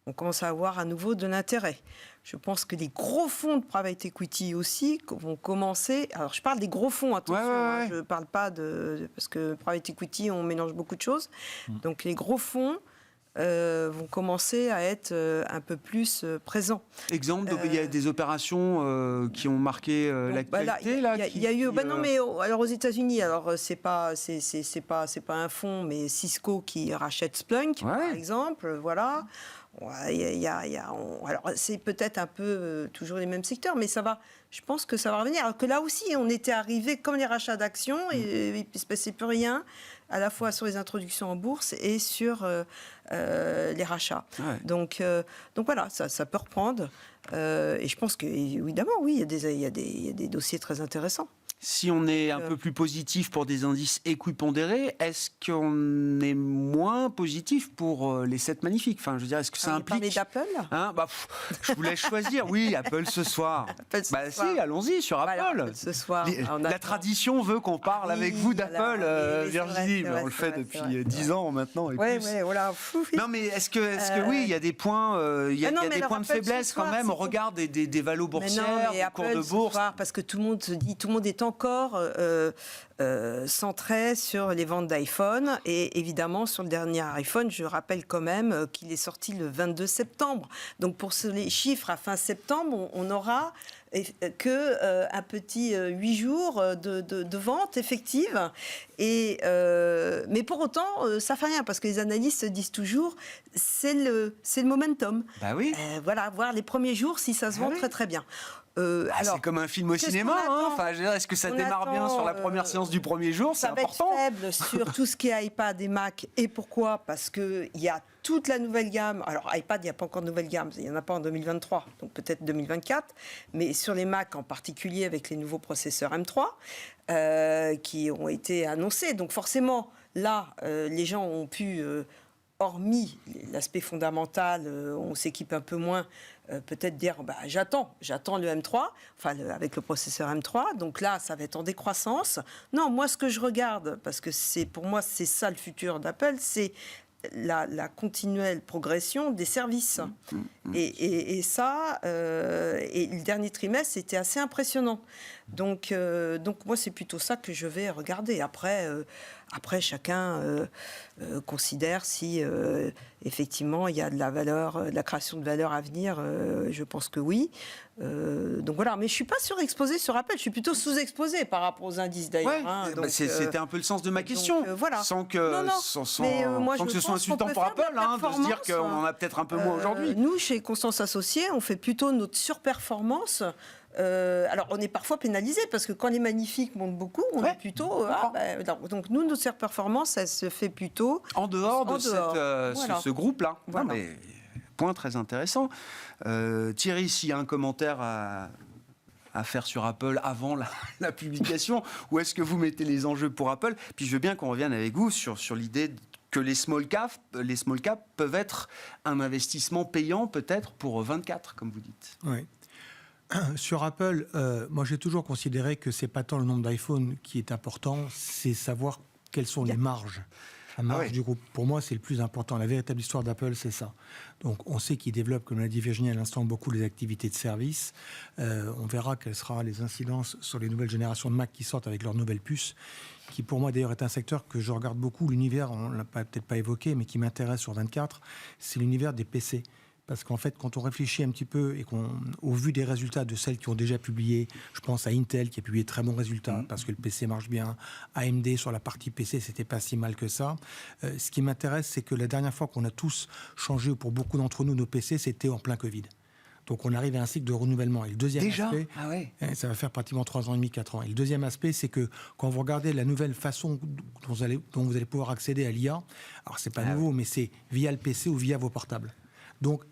On commence à avoir à nouveau de l'intérêt. Je pense que les gros fonds de private equity aussi vont commencer. Alors, je parle des gros fonds, attention. Je ne parle pas parce que private equity, on mélange beaucoup de choses. Donc, les gros fonds vont commencer à être un peu plus présents. Exemple, il y a des opérations qui ont marqué l'actualité il y a eu. Non, mais alors aux États-Unis, alors c'est pas un fonds, mais Cisco qui rachète Splunk, par exemple, voilà. Alors c'est peut-être un peu toujours les mêmes secteurs, mais ça va. Je pense que ça va revenir. Alors que là aussi, on était arrivé comme les rachats d'actions et il ne se passait plus rien, à la fois sur les introductions en bourse et sur les rachats. Donc voilà, ça peut reprendre. Et je pense que évidemment, oui, il y a des dossiers très intéressants. Si on est un peu plus positif pour des indices équipondérés, est-ce qu'on est moins positif pour les 7 magnifiques ? Enfin, je veux dire, est-ce que ça implique... Vous parlez d'Apple ? Je vous laisse choisir. Oui, Apple ce soir. Si, allons-y sur Apple. Alors, ce soir, la tradition veut qu'on parle avec vous d'Apple, Virginie. On le fait depuis 10 ans maintenant. Oui, voilà. Non, mais est-ce que oui, il y a des points, il y a des points de faiblesse quand même. On regarde des valos boursières, des cours de bourse. Parce que tout le monde se dit, tout le monde est encore centré sur les ventes d'iPhone et évidemment sur le dernier iPhone, je rappelle quand même qu'il est sorti le 22 septembre. Donc pour les chiffres à fin septembre, on aura un petit 8 jours de vente effective. Mais pour autant, ça fait rien, parce que les analystes disent toujours, c'est le momentum. Bah oui. Voilà, voir les premiers jours si ça se vend très très bien. C'est comme un film au cinéma. Enfin, je veux dire, est-ce que ça démarre bien sur la première séance du premier jour? C'est important. Ça va être faible sur tout ce qui est iPad et Mac. Et pourquoi? Parce qu'il y a toute la nouvelle gamme. Alors, iPad, il n'y a pas encore de nouvelle gamme. Il n'y en a pas en 2023, donc peut-être 2024. Mais sur les Mac, en particulier avec les nouveaux processeurs M3 qui ont été annoncés. Donc forcément, là, les gens ont pu... hormis l'aspect fondamental, on s'équipe un peu moins, peut-être dire j'attends le M3, avec le processeur M3, donc là ça va être en décroissance. Non, moi ce que je regarde, parce que pour moi c'est ça le futur d'Apple, c'est la continuelle progression des services. Et ça, et le dernier trimestre, c'était assez impressionnant. Donc moi, c'est plutôt ça que je vais regarder. Après chacun considère si effectivement il y a de la valeur, de la création de valeur à venir. Je pense que oui. Donc voilà, mais je suis pas surexposée sur Apple, je suis plutôt sous-exposée par rapport aux indices d'ailleurs. Ouais, c'était un peu le sens de ma question. Voilà. Sans que, sans que ce soit insultant pour Apple, de se dire qu'on en a peut-être un peu moins aujourd'hui. Nous, chez Constance Associés, on fait plutôt notre surperformance. Alors, on est parfois pénalisé parce que quand les magnifiques montent beaucoup, on est plutôt. Donc, nous, notre surperformance, elle se fait plutôt en dehors de ce groupe-là. Voilà. Non, mais, point très intéressant. Thierry, s'il y a un commentaire à faire sur Apple avant la publication, où est-ce que vous mettez les enjeux pour Apple? Puis je veux bien qu'on revienne avec vous sur l'idée que les small caps peuvent être un investissement payant peut-être pour 24, comme vous dites. Oui. Sur Apple, moi j'ai toujours considéré que c'est pas tant le nombre d'iPhone qui est important, c'est savoir quelles sont les marges. La marge du groupe, pour moi, c'est le plus important. La véritable histoire d'Apple, c'est ça. Donc, on sait qu'ils développent, comme l'a dit Virginie à l'instant, beaucoup les activités de service. On verra quelles seront les incidences sur les nouvelles générations de Mac qui sortent avec leurs nouvelles puces, qui pour moi d'ailleurs est un secteur que je regarde beaucoup. L'univers, on ne l'a peut-être pas évoqué, mais qui m'intéresse sur 24, c'est l'univers des PC. Parce qu'en fait, quand on réfléchit un petit peu et au vu des résultats de celles qui ont déjà publié, je pense à Intel qui a publié de très bons résultats parce que le PC marche bien, AMD sur la partie PC, c'était pas si mal que ça. Ce qui m'intéresse, c'est que la dernière fois qu'on a tous changé, pour beaucoup d'entre nous, nos PC, c'était en plein Covid. Donc on arrive à un cycle de renouvellement. Et le deuxième aspect, ça va faire pratiquement 3 ans et demi, 4 ans. Et le deuxième aspect, c'est que quand vous regardez la nouvelle façon dont vous allez pouvoir accéder à l'IA, alors c'est pas nouveau, mais c'est via le PC ou via vos portables. Donc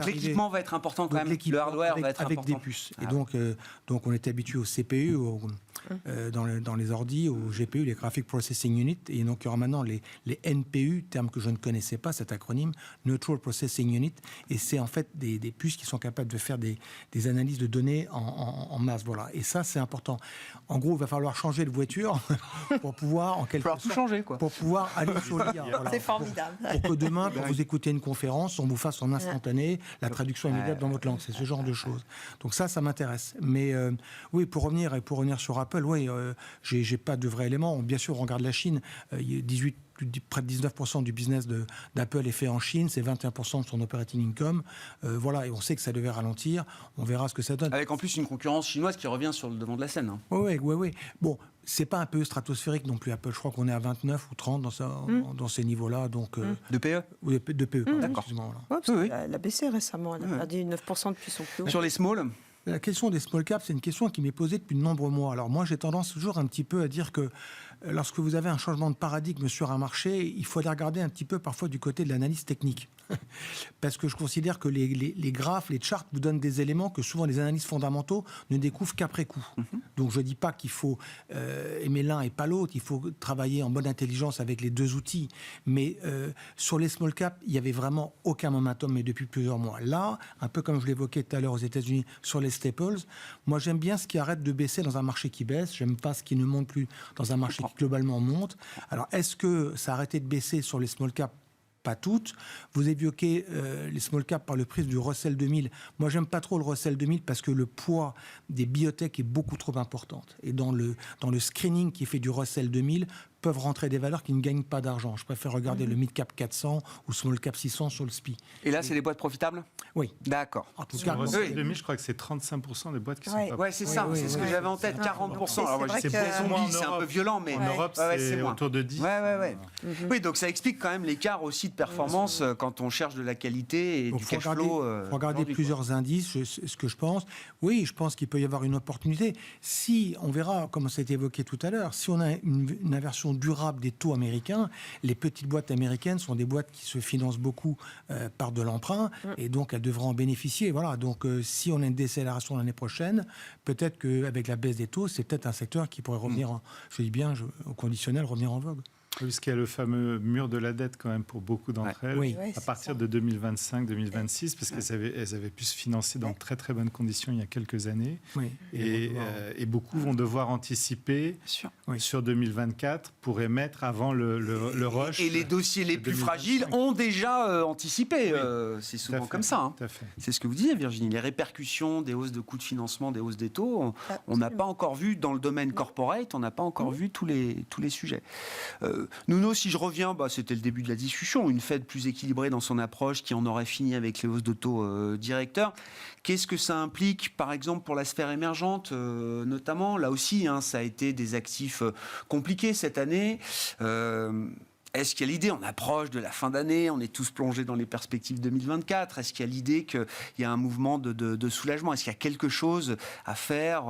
l'équipement va être important quand même, le hardware va être avec important. Des puces. Et donc on était habitué au CPU, dans les ordi, au GPU, les Graphic Processing Unit, et donc il y aura maintenant les NPU, terme que je ne connaissais pas, cet acronyme, Neutral Processing Unit, et c'est en fait des puces qui sont capables de faire des analyses de données en masse. Voilà. Et ça, c'est important. En gros, il va falloir changer de voiture pour pouvoir, en quelque sorte, tout changer, quoi. pour pouvoir aller sur l'IA. Voilà. C'est formidable. Pour que demain, quand vous écoutez une conférence, on vous fasse en instantané la traduction immédiate dans votre langue. C'est ce genre de choses. Donc ça m'intéresse. Mais oui, pour revenir sur Apple, oui, j'ai pas de vrais éléments. Bien sûr, on regarde la Chine. Il y a près de 19% du business d'Apple est fait en Chine, c'est 21% de son operating income. Voilà, et on sait que ça devait ralentir. On verra ce que ça donne. Avec en plus une concurrence chinoise qui revient sur le devant de la scène. Oui. Bon, c'est pas un peu stratosphérique non plus, Apple. Je crois qu'on est à 29 ou 30 dans ces niveaux-là. Donc, de PE? Oui, de PE. D'accord. Ouais, elle a baissé récemment, elle a perdu 9% depuis son plus haut. Sur les small? La question des small caps, c'est une question qui m'est posée depuis de nombreux mois. Alors moi, j'ai tendance toujours un petit peu à dire que lorsque vous avez un changement de paradigme sur un marché, il faut aller regarder un petit peu parfois du côté de l'analyse technique. Parce que je considère que les graphes, les charts vous donnent des éléments que souvent les analystes fondamentaux ne découvrent qu'après coup. Donc je ne dis pas qu'il faut aimer l'un et pas l'autre, il faut travailler en bonne intelligence avec les deux outils. Mais sur les small caps, il n'y avait vraiment aucun momentum, mais depuis plusieurs mois. Là, un peu comme je l'évoquais tout à l'heure aux États-Unis sur les staples, moi j'aime bien ce qui arrête de baisser dans un marché qui baisse, j'aime pas ce qui ne monte plus dans un marché qui globalement monte. Alors est-ce que ça a arrêté de baisser sur les small caps? Pas toutes. Vous évoquez les small caps par le prisme du Russell 2000. Moi, j'aime pas trop le Russell 2000 parce que le poids des biotech est beaucoup trop important. Et dans le screening qui est fait du Russell 2000, peuvent rentrer des valeurs qui ne gagnent pas d'argent. Je préfère regarder le Mid Cap 400 ou Small Cap 600 sur le SPI. Et là, c'est des boîtes profitables ? Oui. D'accord. En tout Sur cas, le Russell 2000, je crois que c'est 35% des boîtes qui sont pas Ouais, c'est ça, Oui, c'est ce que oui. j'avais en tête, 40%. Alors, moi, C'est c'est vrai pour que- zombie, c'est un peu violent, mais En Europe, ouais, c'est moins. autour de 10. Ouais. Oui, donc ça explique quand même l'écart aussi de performance quand on cherche de la qualité et donc, du faut cash flow. regarder aujourd'hui, plusieurs indices. Ce que je pense, oui, je pense qu'il peut y avoir une opportunité. Si on verra, comme ça a été évoqué tout à l'heure, si on a une inversion durable des taux américains, les petites boîtes américaines sont des boîtes qui se financent beaucoup par de l'emprunt et donc elles devront en bénéficier. Voilà. Donc si on a une décélération l'année prochaine, peut-être qu'avec la baisse des taux, c'est peut-être un secteur qui pourrait revenir, je dis bien, au conditionnel, revenir en vogue. Puisqu'il y a le fameux mur de la dette quand même pour beaucoup d'entre elles, Oui. Ouais, à c'est partir ça. de 2025-2026, parce qu'elles avaient pu se financer dans de très très bonnes conditions il y a quelques années. Oui. Et beaucoup vont devoir anticiper Bien sûr. Oui. sur 2024 pour émettre avant le rush. Et les dossiers les de plus 2025. fragiles ont déjà anticipé. Oui. C'est Tout à souvent fait, comme ça. Hein. tout à fait. C'est ce que vous disiez, Virginie. Les répercussions des hausses de coûts de financement, des hausses des taux, on n'a pas encore vu dans le domaine corporate, on n'a pas encore vu tous les sujets. Nuno, si je reviens, c'était le début de la discussion, une Fed plus équilibrée dans son approche qui en aurait fini avec les hausses de taux directeurs. Qu'est-ce que ça implique, par exemple, pour la sphère émergente, notamment ? Là aussi, ça a été des actifs compliqués cette année. Est-ce qu'il y a l'idée, on approche de la fin d'année, on est tous plongés dans les perspectives 2024, est-ce qu'il y a l'idée qu'il y a un mouvement de soulagement ? Est-ce qu'il y a quelque chose à faire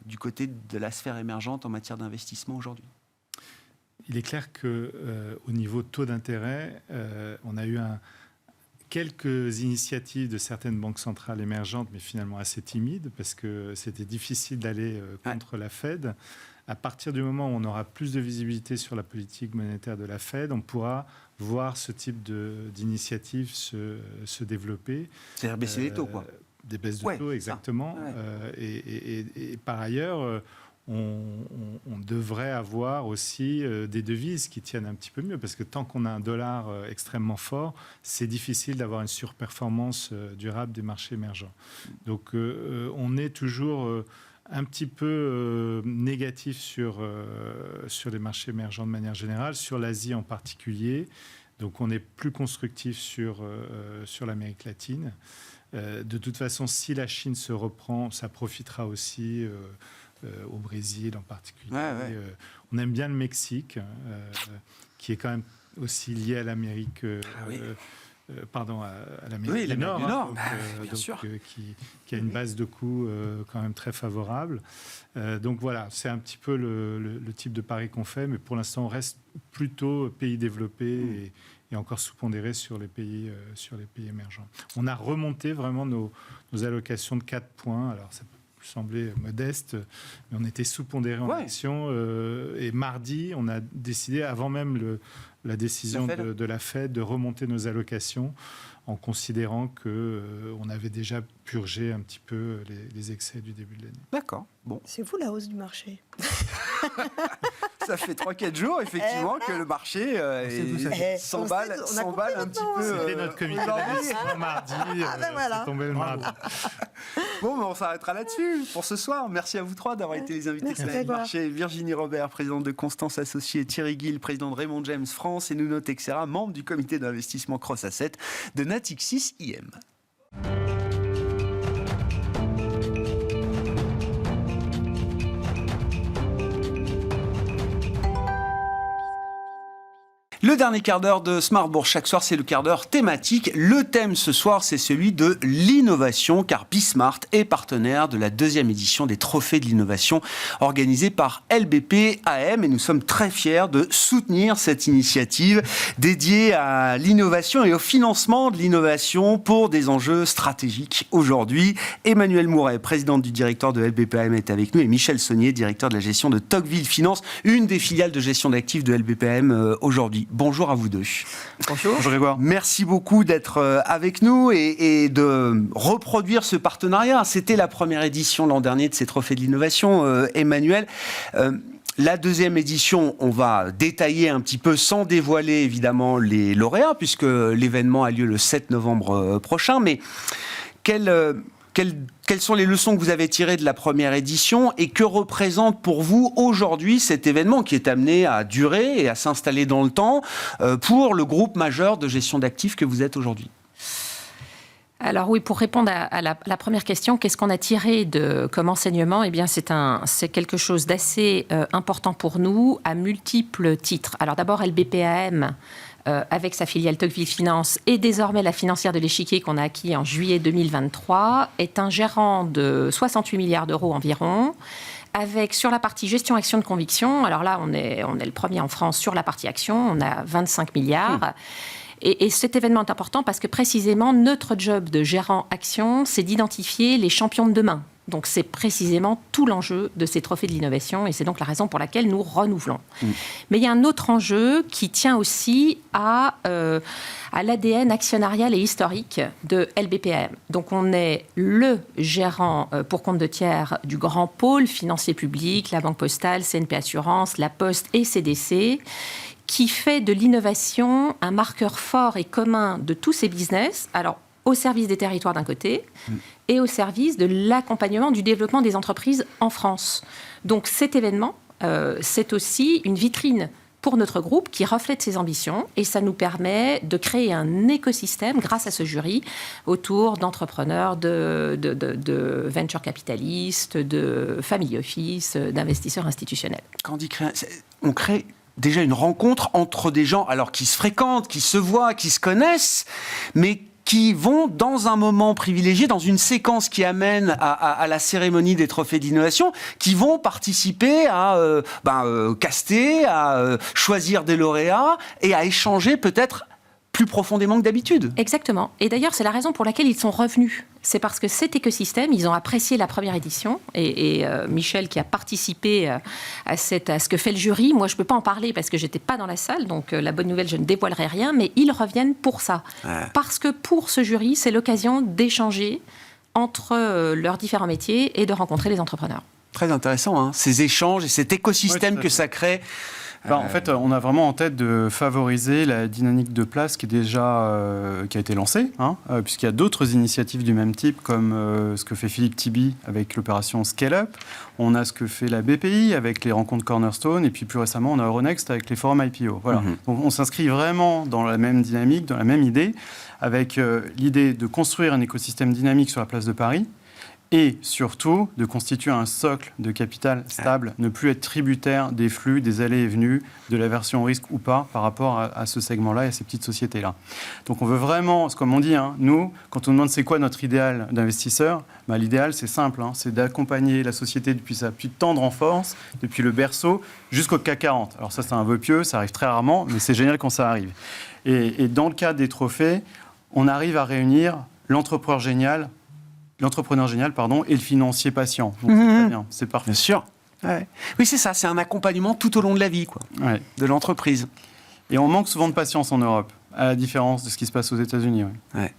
du côté de la sphère émergente en matière d'investissement aujourd'hui ? Il est clair qu'au niveau taux d'intérêt, on a eu quelques initiatives de certaines banques centrales émergentes, mais finalement assez timides, parce que c'était difficile d'aller contre la Fed. À partir du moment où on aura plus de visibilité sur la politique monétaire de la Fed, on pourra voir ce type d'initiative se développer. C'est-à-dire baisser les taux, quoi. Des baisses de Ouais, taux, exactement. Ouais. Et par ailleurs, on devrait avoir aussi des devises qui tiennent un petit peu mieux, parce que tant qu'on a un dollar extrêmement fort, c'est difficile d'avoir une surperformance durable des marchés émergents. Donc on est toujours un petit peu négatif sur les marchés émergents de manière générale, sur l'Asie en particulier. Donc on est plus constructif sur l'Amérique latine. De toute façon, si la Chine se reprend, ça profitera aussi au Brésil en particulier. Ouais. On aime bien le Mexique, qui est quand même aussi lié à l'Amérique. À l'Amérique du Nord, bien sûr. qui a une base de coûts quand même très favorable. Donc voilà, c'est un petit peu le type de pari qu'on fait, mais pour l'instant, on reste plutôt pays développés et encore sous-pondéré sur les pays émergents. On a remonté vraiment nos allocations de 4 points. Alors, ça peut sembler modeste, mais on était sous-pondéré en action. Et mardi, on a décidé, avant même la décision de la Fed, de remonter nos allocations en considérant qu'on avait déjà purgé un petit peu les excès du début de l'année. D'accord. Bon. C'est vous la hausse du marché. Ça fait 3-4 jours, effectivement, que le marché s'emballe un petit peu. C'était notre comité d'investissement mardi. Voilà. C'est tombé le mardi. Bon, on s'arrêtera là-dessus pour ce soir. Merci à vous trois d'avoir été les invités de Planète Marché. Virginie Robert, présidente de Constance Associés, Thierry Gill, président de Raymond James France, et Nuno Teixeira, membre du comité d'investissement Cross Asset de Natixis IM. Le dernier quart d'heure de Smart Bourse chaque soir, c'est le quart d'heure thématique. Le thème ce soir, c'est celui de l'innovation, car Bismart est partenaire de la 2e édition des Trophées de l'innovation organisée par LBP AM. Et nous sommes très fiers de soutenir cette initiative dédiée à l'innovation et au financement de l'innovation pour des enjeux stratégiques aujourd'hui. Emmanuel Mouret, présidente du directoire de LBP AM, est avec nous, et Michel Saunier, directeur de la gestion de Tocqueville Finance, une des filiales de gestion d'actifs de LBP AM aujourd'hui. Bonjour à vous deux. Bonjour Grégoire. Merci beaucoup d'être avec nous et de reproduire ce partenariat. C'était la première édition l'an dernier de ces Trophées de l'innovation, Emmanuel. La 2e édition, on va détailler un petit peu sans dévoiler évidemment les lauréats, puisque l'événement a lieu le 7 novembre prochain. Mais quel quelles sont les leçons que vous avez tirées de la première édition et que représente pour vous aujourd'hui cet événement qui est amené à durer et à s'installer dans le temps pour le groupe majeur de gestion d'actifs que vous êtes aujourd'hui? Alors oui, pour répondre à la première question, qu'est-ce qu'on a tiré comme enseignement? Eh bien, c'est quelque chose d'assez important pour nous à multiples titres. Alors d'abord, LBPAM, avec sa filiale Tocqueville Finance et désormais la financière de l'Échiquier qu'on a acquis en juillet 2023, est un gérant de 68 milliards d'euros environ, avec sur la partie gestion action de conviction, alors là on est le premier en France sur la partie action, on a 25 milliards. Et cet événement est important parce que précisément notre job de gérant action, c'est d'identifier les champions de demain. Donc c'est précisément tout l'enjeu de ces trophées de l'innovation et c'est donc la raison pour laquelle nous renouvelons. Mais il y a un autre enjeu qui tient aussi à l'ADN actionnarial et historique de LBPM. Donc on est le gérant pour compte de tiers du grand pôle financier public, la Banque Postale, CNP Assurance, La Poste et CDC, qui fait de l'innovation un marqueur fort et commun de tous ces business, alors au service des territoires d'un côté et au service de l'accompagnement du développement des entreprises en France. Donc cet événement, c'est aussi une vitrine pour notre groupe qui reflète ses ambitions et ça nous permet de créer un écosystème grâce à ce jury autour d'entrepreneurs, de venture capitalistes, de family office, d'investisseurs institutionnels. Quand on crée déjà une rencontre entre des gens alors qui se fréquentent, qui se voient, qui se connaissent, mais qui vont dans un moment privilégié, dans une séquence qui amène à la cérémonie des trophées d'innovation, qui vont participer à caster, à choisir des lauréats et à échanger peut-être plus profondément que d'habitude. Exactement. Et d'ailleurs, c'est la raison pour laquelle ils sont revenus. C'est parce que cet écosystème, ils ont apprécié la première édition. Et Michel, qui a participé à ce que fait le jury, moi, je ne peux pas en parler parce que je n'étais pas dans la salle. Donc, la bonne nouvelle, je ne dévoilerai rien. Mais ils reviennent pour ça. Parce que pour ce jury, c'est l'occasion d'échanger entre leurs différents métiers et de rencontrer les entrepreneurs. Très intéressant, hein, ces échanges et cet écosystème que ça crée. En fait, on a vraiment en tête de favoriser la dynamique de place qui a été lancée, puisqu'il y a d'autres initiatives du même type, comme ce que fait Philippe Tibi avec l'opération Scale Up. On a ce que fait la BPI avec les rencontres Cornerstone, et puis plus récemment, on a Euronext avec les forums IPO. Voilà. Donc, on s'inscrit vraiment dans la même dynamique, dans la même idée, avec l'idée de construire un écosystème dynamique sur la place de Paris, et surtout de constituer un socle de capital stable, ne plus être tributaire des flux, des allées et venues, de la version risque ou pas par rapport à ce segment-là et à ces petites sociétés-là. Donc on veut vraiment, comme on dit, nous, quand on demande c'est quoi notre idéal d'investisseur, l'idéal c'est simple, c'est d'accompagner la société depuis sa plus tendre enfance, depuis le berceau jusqu'au CAC 40. Alors ça c'est un vœu pieux, ça arrive très rarement, mais c'est génial quand ça arrive. Et dans le cadre des trophées, on arrive à réunir l'entrepreneur génial et le financier patient. Donc c'est très bien, c'est parfait. Bien sûr. Ouais. Oui, c'est ça, c'est un accompagnement tout au long de la vie, de l'entreprise. Et on manque souvent de patience en Europe, à la différence de ce qui se passe aux États-Unis. Ouais.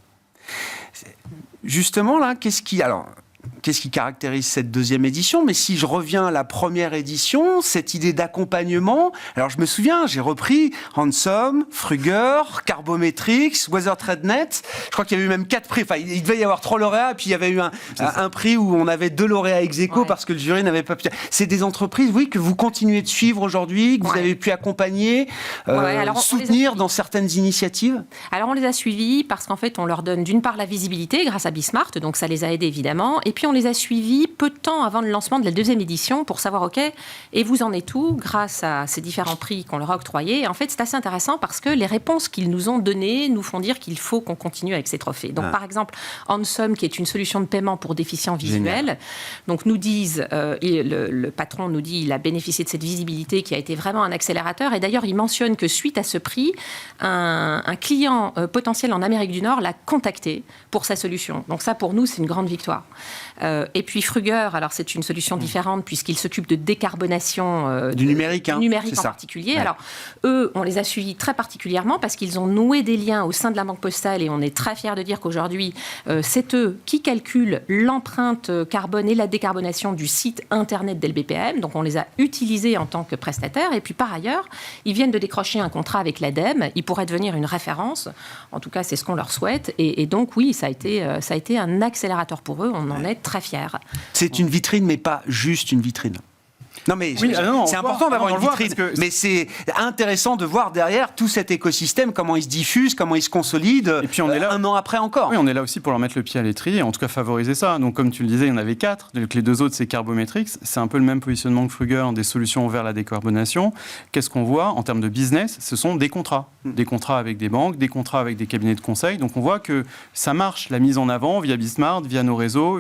Justement, là, qu'est-ce qui caractérise cette deuxième édition? Mais si je reviens à la première édition, cette idée d'accompagnement, alors je me souviens, j'ai repris Hansom, Fruger, Carbometrix, Weather TradeNet. Je crois qu'il y avait eu même 4 prix. Enfin, il devait y avoir 3 lauréats, puis il y avait eu un prix où on avait 2 lauréats ex aequo parce que le jury n'avait pas pu. C'est des entreprises, oui, que vous continuez de suivre aujourd'hui, que vous avez pu accompagner, soutenir dans certaines initiatives. Alors on les a suivis parce qu'en fait, on leur donne d'une part la visibilité grâce à Bismart, donc ça les a aidés évidemment. Et puis on les a suivis peu de temps avant le lancement de la deuxième édition pour savoir, OK, et vous en êtes où grâce à ces différents prix qu'on leur a octroyés. Et en fait, c'est assez intéressant parce que les réponses qu'ils nous ont données nous font dire qu'il faut qu'on continue avec ces trophées. Donc par exemple, Hansom, qui est une solution de paiement pour déficients visuels, donc nous disent, le patron nous dit, il a bénéficié de cette visibilité qui a été vraiment un accélérateur. Et d'ailleurs, il mentionne que suite à ce prix, un client potentiel en Amérique du Nord l'a contacté pour sa solution. Donc ça, pour nous, c'est une grande victoire. Et puis Frugger, alors c'est une solution différente puisqu'il s'occupe de décarbonation du numérique, en particulier. Ouais. Alors eux, on les a suivis très particulièrement parce qu'ils ont noué des liens au sein de la Banque Postale et on est très fiers de dire qu'aujourd'hui, c'est eux qui calculent l'empreinte carbone et la décarbonation du site internet d'LBPM. Donc on les a utilisés en tant que prestataires. Et puis par ailleurs, ils viennent de décrocher un contrat avec l'ADEME. Ils pourraient devenir une référence. En tout cas, c'est ce qu'on leur souhaite. Et donc oui, ça a été un accélérateur pour eux. On en est très fiers. C'est une vitrine, mais pas juste une vitrine. Non, mais Oui, c'est important d'avoir une vitrine, mais c'est intéressant de voir derrière tout cet écosystème, comment il se diffuse, comment il se consolide, et puis on est là, un an après encore. Oui, on est là aussi pour leur mettre le pied à l'étrier, en tout cas favoriser ça. Donc comme tu le disais, il y en avait 4, donc les 2 autres c'est Carbometrics, c'est un peu le même positionnement que Frugger, des solutions vers la décarbonation. Qu'est-ce qu'on voit en termes de business? Ce sont des contrats avec des banques, des contrats avec des cabinets de conseil. Donc on voit que ça marche, la mise en avant via Bismart, via nos réseaux,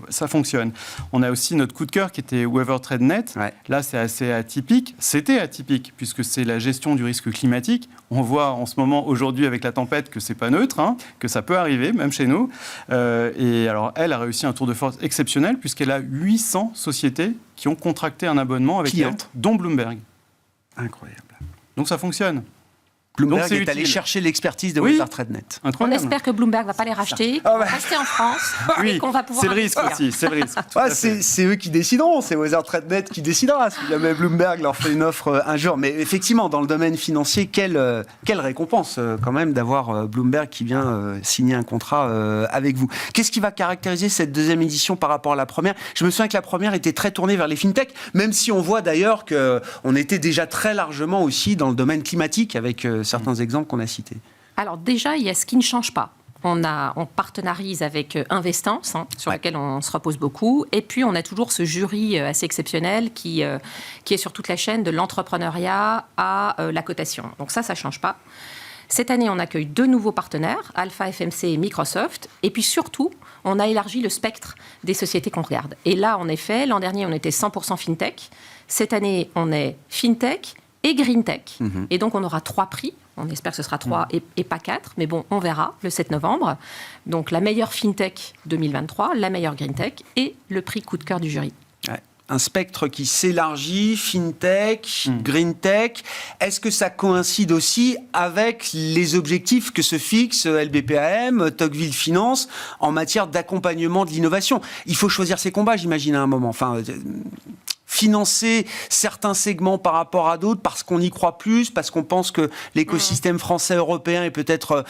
ça fonctionne. On a aussi notre coup de cœur qui était Weather TradeNet. Ouais. Là, c'est assez atypique. C'était atypique, puisque c'est la gestion du risque climatique. On voit en ce moment, aujourd'hui, avec la tempête, que c'est pas neutre, que ça peut arriver, même chez nous. Et alors, elle a réussi un tour de force exceptionnel, puisqu'elle a 800 sociétés qui ont contracté un abonnement avec elle, dont Bloomberg. Incroyable. Donc, ça fonctionne. Bloomberg donc, est allé chercher l'expertise de oui. Weather TradeNet. On espère que Bloomberg ne va pas les racheter, qu'on va rester en France et qu'on va pouvoir... C'est le risque aussi, c'est le risque. C'est eux qui décideront, c'est Weather TradeNet qui décidera si jamais Bloomberg leur fait une offre un jour. Mais effectivement, dans le domaine financier, quelle récompense quand même d'avoir Bloomberg qui vient signer un contrat avec vous. Qu'est-ce qui va caractériser cette deuxième édition par rapport à la première? Je me souviens que la première était très tournée vers les fintechs, même si on voit d'ailleurs qu'on était déjà très largement aussi dans le domaine climatique avec certains exemples qu'on a cités. Alors déjà, il y a ce qui ne change pas. On partenarise avec Investance, sur lequel on se repose beaucoup. Et puis, on a toujours ce jury assez exceptionnel qui est sur toute la chaîne de l'entrepreneuriat à la cotation. Donc ça ne change pas. Cette année, on accueille 2 nouveaux partenaires, Alpha FMC et Microsoft. Et puis surtout, on a élargi le spectre des sociétés qu'on regarde. Et là, en effet, l'an dernier, on était 100% FinTech. Cette année, on est FinTech et GreenTech. Et donc, on aura 3 prix. On espère que ce sera 3 et pas 4. Mais bon, on verra le 7 novembre. Donc, la meilleure FinTech 2023, la meilleure GreenTech et le prix coup de cœur du jury. Ouais. Un spectre qui s'élargit, FinTech, GreenTech. Est-ce que ça coïncide aussi avec les objectifs que se fixe LBPAM, Tocqueville Finance, en matière d'accompagnement de l'innovation? Il faut choisir ses combats, j'imagine, à un moment. Enfin, financer certains segments par rapport à d'autres parce qu'on y croit plus, parce qu'on pense que l'écosystème français-européen est peut-être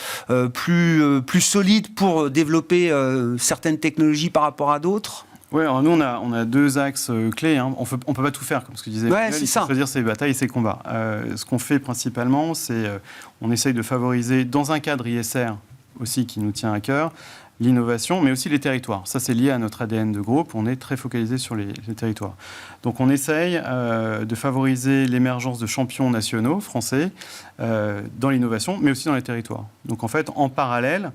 plus solide pour développer certaines technologies par rapport à d'autres? Oui, alors nous, on a 2 axes clés. On ne peut pas tout faire, comme ce que disait Emmanuel, il faut choisir ses batailles et ses combats. Ce qu'on fait principalement, c'est on essaye de favoriser, dans un cadre ISR aussi qui nous tient à cœur, l'innovation, mais aussi les territoires. Ça, c'est lié à notre ADN de groupe. On est très focalisé sur les territoires. Donc, on essaye de favoriser l'émergence de champions nationaux français dans l'innovation, mais aussi dans les territoires. Donc, en fait, en parallèle,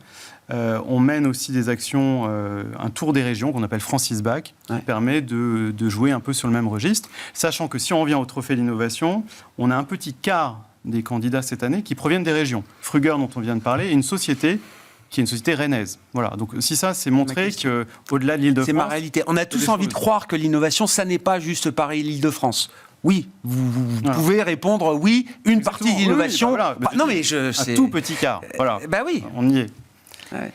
on mène aussi des actions, un tour des régions qu'on appelle Francis Bac, qui permet de jouer un peu sur le même registre, sachant que si on revient au trophée d'innovation, on a un petit quart des candidats cette année qui proviennent des régions. Frugger, dont on vient de parler, est une société qui est une société rennaise. Voilà. Donc, si ça, c'est montrer qu'au-delà de l'Île-de-France... C'est ma réalité. On a tous envie de croire que l'innovation, ça n'est pas juste Paris, l'Île-de-France. Oui, vous pouvez répondre oui, une partie de l'innovation... non, mais un tout petit quart. Voilà. Oui. On y est. Ouais.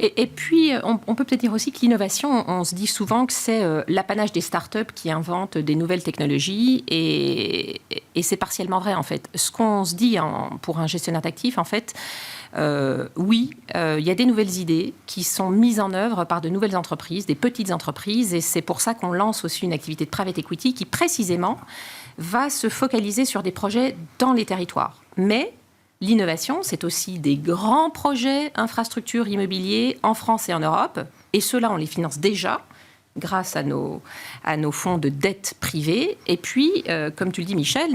Et puis, on peut peut-être dire aussi que l'innovation, on se dit souvent que c'est l'apanage des startups qui inventent des nouvelles technologies, et c'est partiellement vrai, en fait. Ce qu'on se dit pour un gestionnaire d'actifs, en fait, il y a des nouvelles idées qui sont mises en œuvre par de nouvelles entreprises, des petites entreprises, et c'est pour ça qu'on lance aussi une activité de private equity qui, précisément, va se focaliser sur des projets dans les territoires. Mais l'innovation, c'est aussi des grands projets infrastructures immobiliers en France et en Europe. Et ceux-là, on les finance déjà grâce à nos fonds de dette privée. Et puis, comme tu le dis, Michel,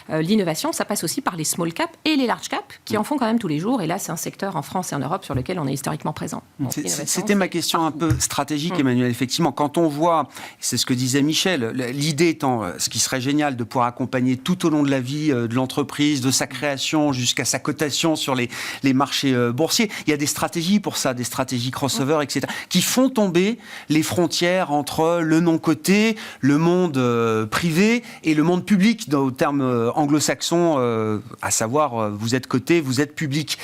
l'innovation, ça passe aussi par les small cap et les large cap qui en font quand même tous les jours. Et là, c'est un secteur en France et en Europe sur lequel on est historiquement présent. Donc, c'était ma question un peu stratégique, Emmanuel. Effectivement, quand on voit, c'est ce que disait Michel, l'idée étant, ce qui serait génial, de pouvoir accompagner tout au long de la vie de l'entreprise, de sa création jusqu'à sa cotation sur les marchés boursiers. Il y a des stratégies pour ça, des stratégies crossover, etc., qui font tomber les frontières entre le non-coté, le monde privé et le monde public, au terme anglo-saxon, à savoir vous êtes coté, vous êtes public.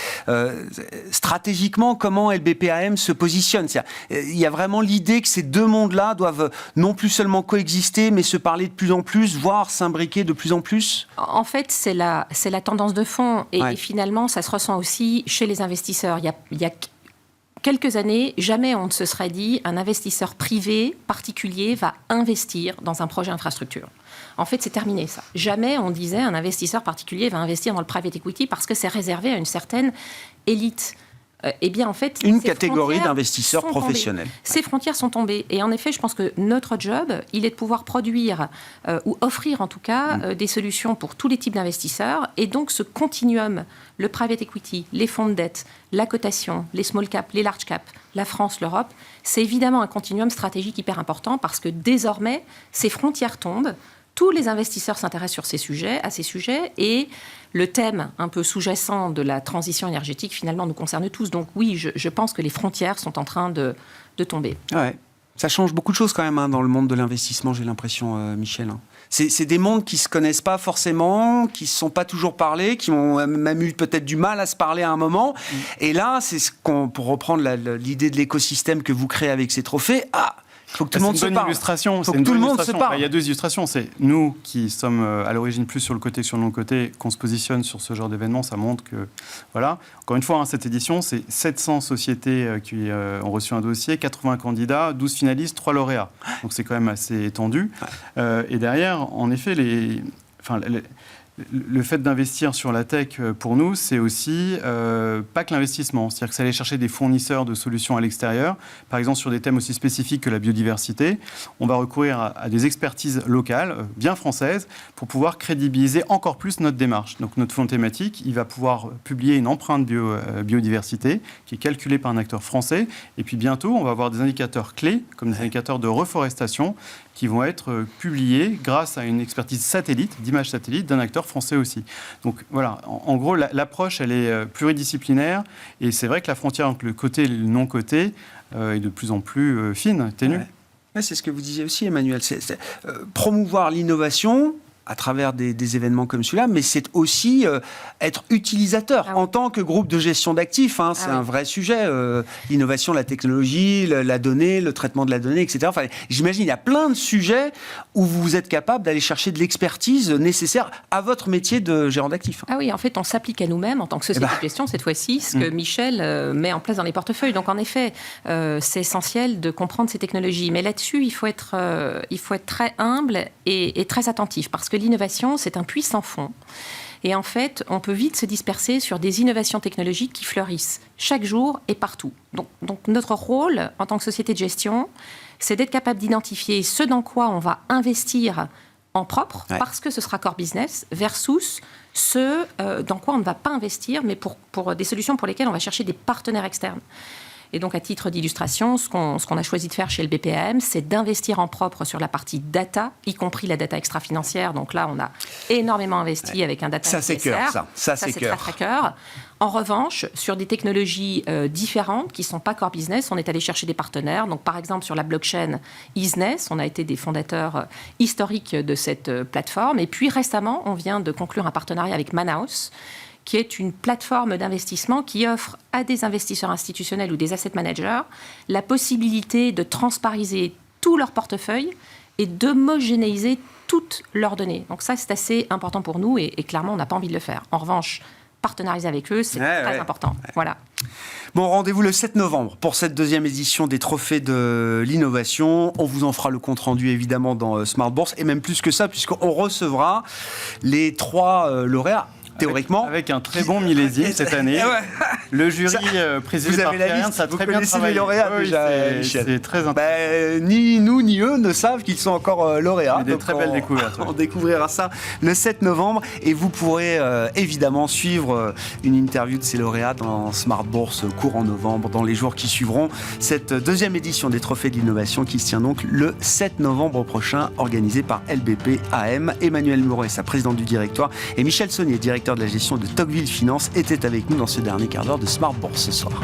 Stratégiquement, comment LBPAM se positionne? Il y a vraiment l'idée que ces deux mondes-là doivent non plus seulement coexister, mais se parler de plus en plus, voire s'imbriquer de plus en plus? En fait, c'est la tendance de fond. Et finalement, ça se ressent aussi chez les investisseurs. Il y a quelques années, jamais on ne se serait dit un investisseur privé particulier va investir dans un projet infrastructure. En fait, c'est terminé ça. Jamais on disait un investisseur particulier va investir dans le private equity parce que c'est réservé à une certaine élite. Eh bien, en fait, une catégorie d'investisseurs professionnels. Ces frontières sont tombées. Et en effet, je pense que notre job, il est de pouvoir produire ou offrir en tout cas des solutions pour tous les types d'investisseurs. Et donc, ce continuum, le private equity, les fonds de dette, la cotation, les small cap, les large cap, la France, l'Europe, c'est évidemment un continuum stratégique hyper important parce que désormais, ces frontières tombent. Tous les investisseurs s'intéressent à ces sujets et le thème un peu sous-jacent de la transition énergétique, finalement, nous concerne tous. Donc oui, je pense que les frontières sont en train de tomber. Ouais. Ça change beaucoup de choses quand même dans le monde de l'investissement, j'ai l'impression, Michel. C'est des mondes qui ne se connaissent pas forcément, qui ne se sont pas toujours parlé, qui ont même eu peut-être du mal à se parler à un moment. Et là, pour reprendre l'idée de l'écosystème que vous créez avec ces trophées, il faut que tout le monde se parle. Faut que tout le monde se parle. Il y a deux illustrations. C'est nous qui sommes à l'origine plus sur le côté que sur le non-côté, qu'on se positionne sur ce genre d'événement. Ça montre que, voilà. Encore une fois, cette édition, c'est 700 sociétés qui ont reçu un dossier, 80 candidats, 12 finalistes, 3 lauréats. Donc c'est quand même assez étendu. Et derrière, en effet, le fait d'investir sur la tech, pour nous, c'est aussi pas que l'investissement. C'est-à-dire que c'est aller chercher des fournisseurs de solutions à l'extérieur. Par exemple, sur des thèmes aussi spécifiques que la biodiversité, on va recourir à des expertises locales, bien françaises, pour pouvoir crédibiliser encore plus notre démarche. Donc notre fonds thématique, il va pouvoir publier une empreinte biodiversité qui est calculée par un acteur français. Et puis bientôt, on va avoir des indicateurs clés, comme des indicateurs de reforestation, qui vont être publiés grâce à une expertise satellite, d'image satellite, d'un acteur français aussi. Donc voilà, en gros, l'approche, elle est pluridisciplinaire, et c'est vrai que la frontière entre le côté et le non-côté est de plus en plus fine, ténue. Ouais, c'est ce que vous disiez aussi, Emmanuel. C'est promouvoir l'innovation à travers des événements comme celui-là, mais c'est aussi être utilisateur en tant que groupe de gestion d'actifs. C'est un vrai sujet. L'innovation, la technologie, la donnée, le traitement de la donnée, etc. Enfin, j'imagine il y a plein de sujets où vous êtes capable d'aller chercher de l'expertise nécessaire à votre métier de gérant d'actifs. Ah oui, en fait, on s'applique à nous-mêmes en tant que société de gestion, cette fois-ci, ce que Michel met en place dans les portefeuilles. Donc, en effet, c'est essentiel de comprendre ces technologies. Mais là-dessus, il faut être très humble et très attentif, parce que l'innovation, c'est un puits sans fond. Et en fait, on peut vite se disperser sur des innovations technologiques qui fleurissent chaque jour et partout. Donc notre rôle en tant que société de gestion, c'est d'être capable d'identifier ce dans quoi on va investir en propre, parce que ce sera core business, versus ce dans quoi on ne va pas investir, mais pour des solutions pour lesquelles on va chercher des partenaires externes. Et donc, à titre d'illustration, ce qu'on a choisi de faire chez le BPAM, c'est d'investir en propre sur la partie data, y compris la data extra-financière. Donc là, on a énormément investi avec un data ça, c'est cœur, ça c'est très, très cœur. En revanche, sur des technologies différentes qui ne sont pas core business, on est allé chercher des partenaires. Donc, par exemple, sur la blockchain Easiness, on a été des fondateurs historiques de cette plateforme. Et puis, récemment, on vient de conclure un partenariat avec Manhouse, qui est une plateforme d'investissement qui offre à des investisseurs institutionnels ou des asset managers la possibilité de transpariser tout leur portefeuille et d'homogénéiser toutes leurs données. Donc ça, c'est assez important pour nous et clairement, on n'a pas envie de le faire. En revanche, partenariser avec eux, c'est très important. Voilà. Bon, rendez-vous le 7 novembre pour cette deuxième édition des Trophées de l'innovation. On vous en fera le compte-rendu évidemment dans Smart Bourse et même plus que ça, puisqu'on recevra les 3 lauréats. Théoriquement. Avec un très bon millésime cette année. Le jury présidé vous par avez la Pierre liste, Ernst a vous très bien connaissez travaillé. les lauréats Oui, déjà, c'est- Michel. C'est très intéressant. Ni nous ni eux ne savent qu'ils sont encore lauréats. Mais des Donc très belles découvertes, oui. On découvrira ça le 7 novembre et vous pourrez évidemment suivre une interview de ces lauréats dans Smart Bourse courant novembre, dans les jours qui suivront. Cette deuxième édition des Trophées de l'innovation qui se tient donc le 7 novembre prochain, organisée par LBP AM. Emmanuel Mouret, sa présidente du directoire, et Michel Saunier, directeur de la gestion de Tocqueville Finance, étaient avec nous dans ce dernier quart d'heure de Smart Bourse ce soir.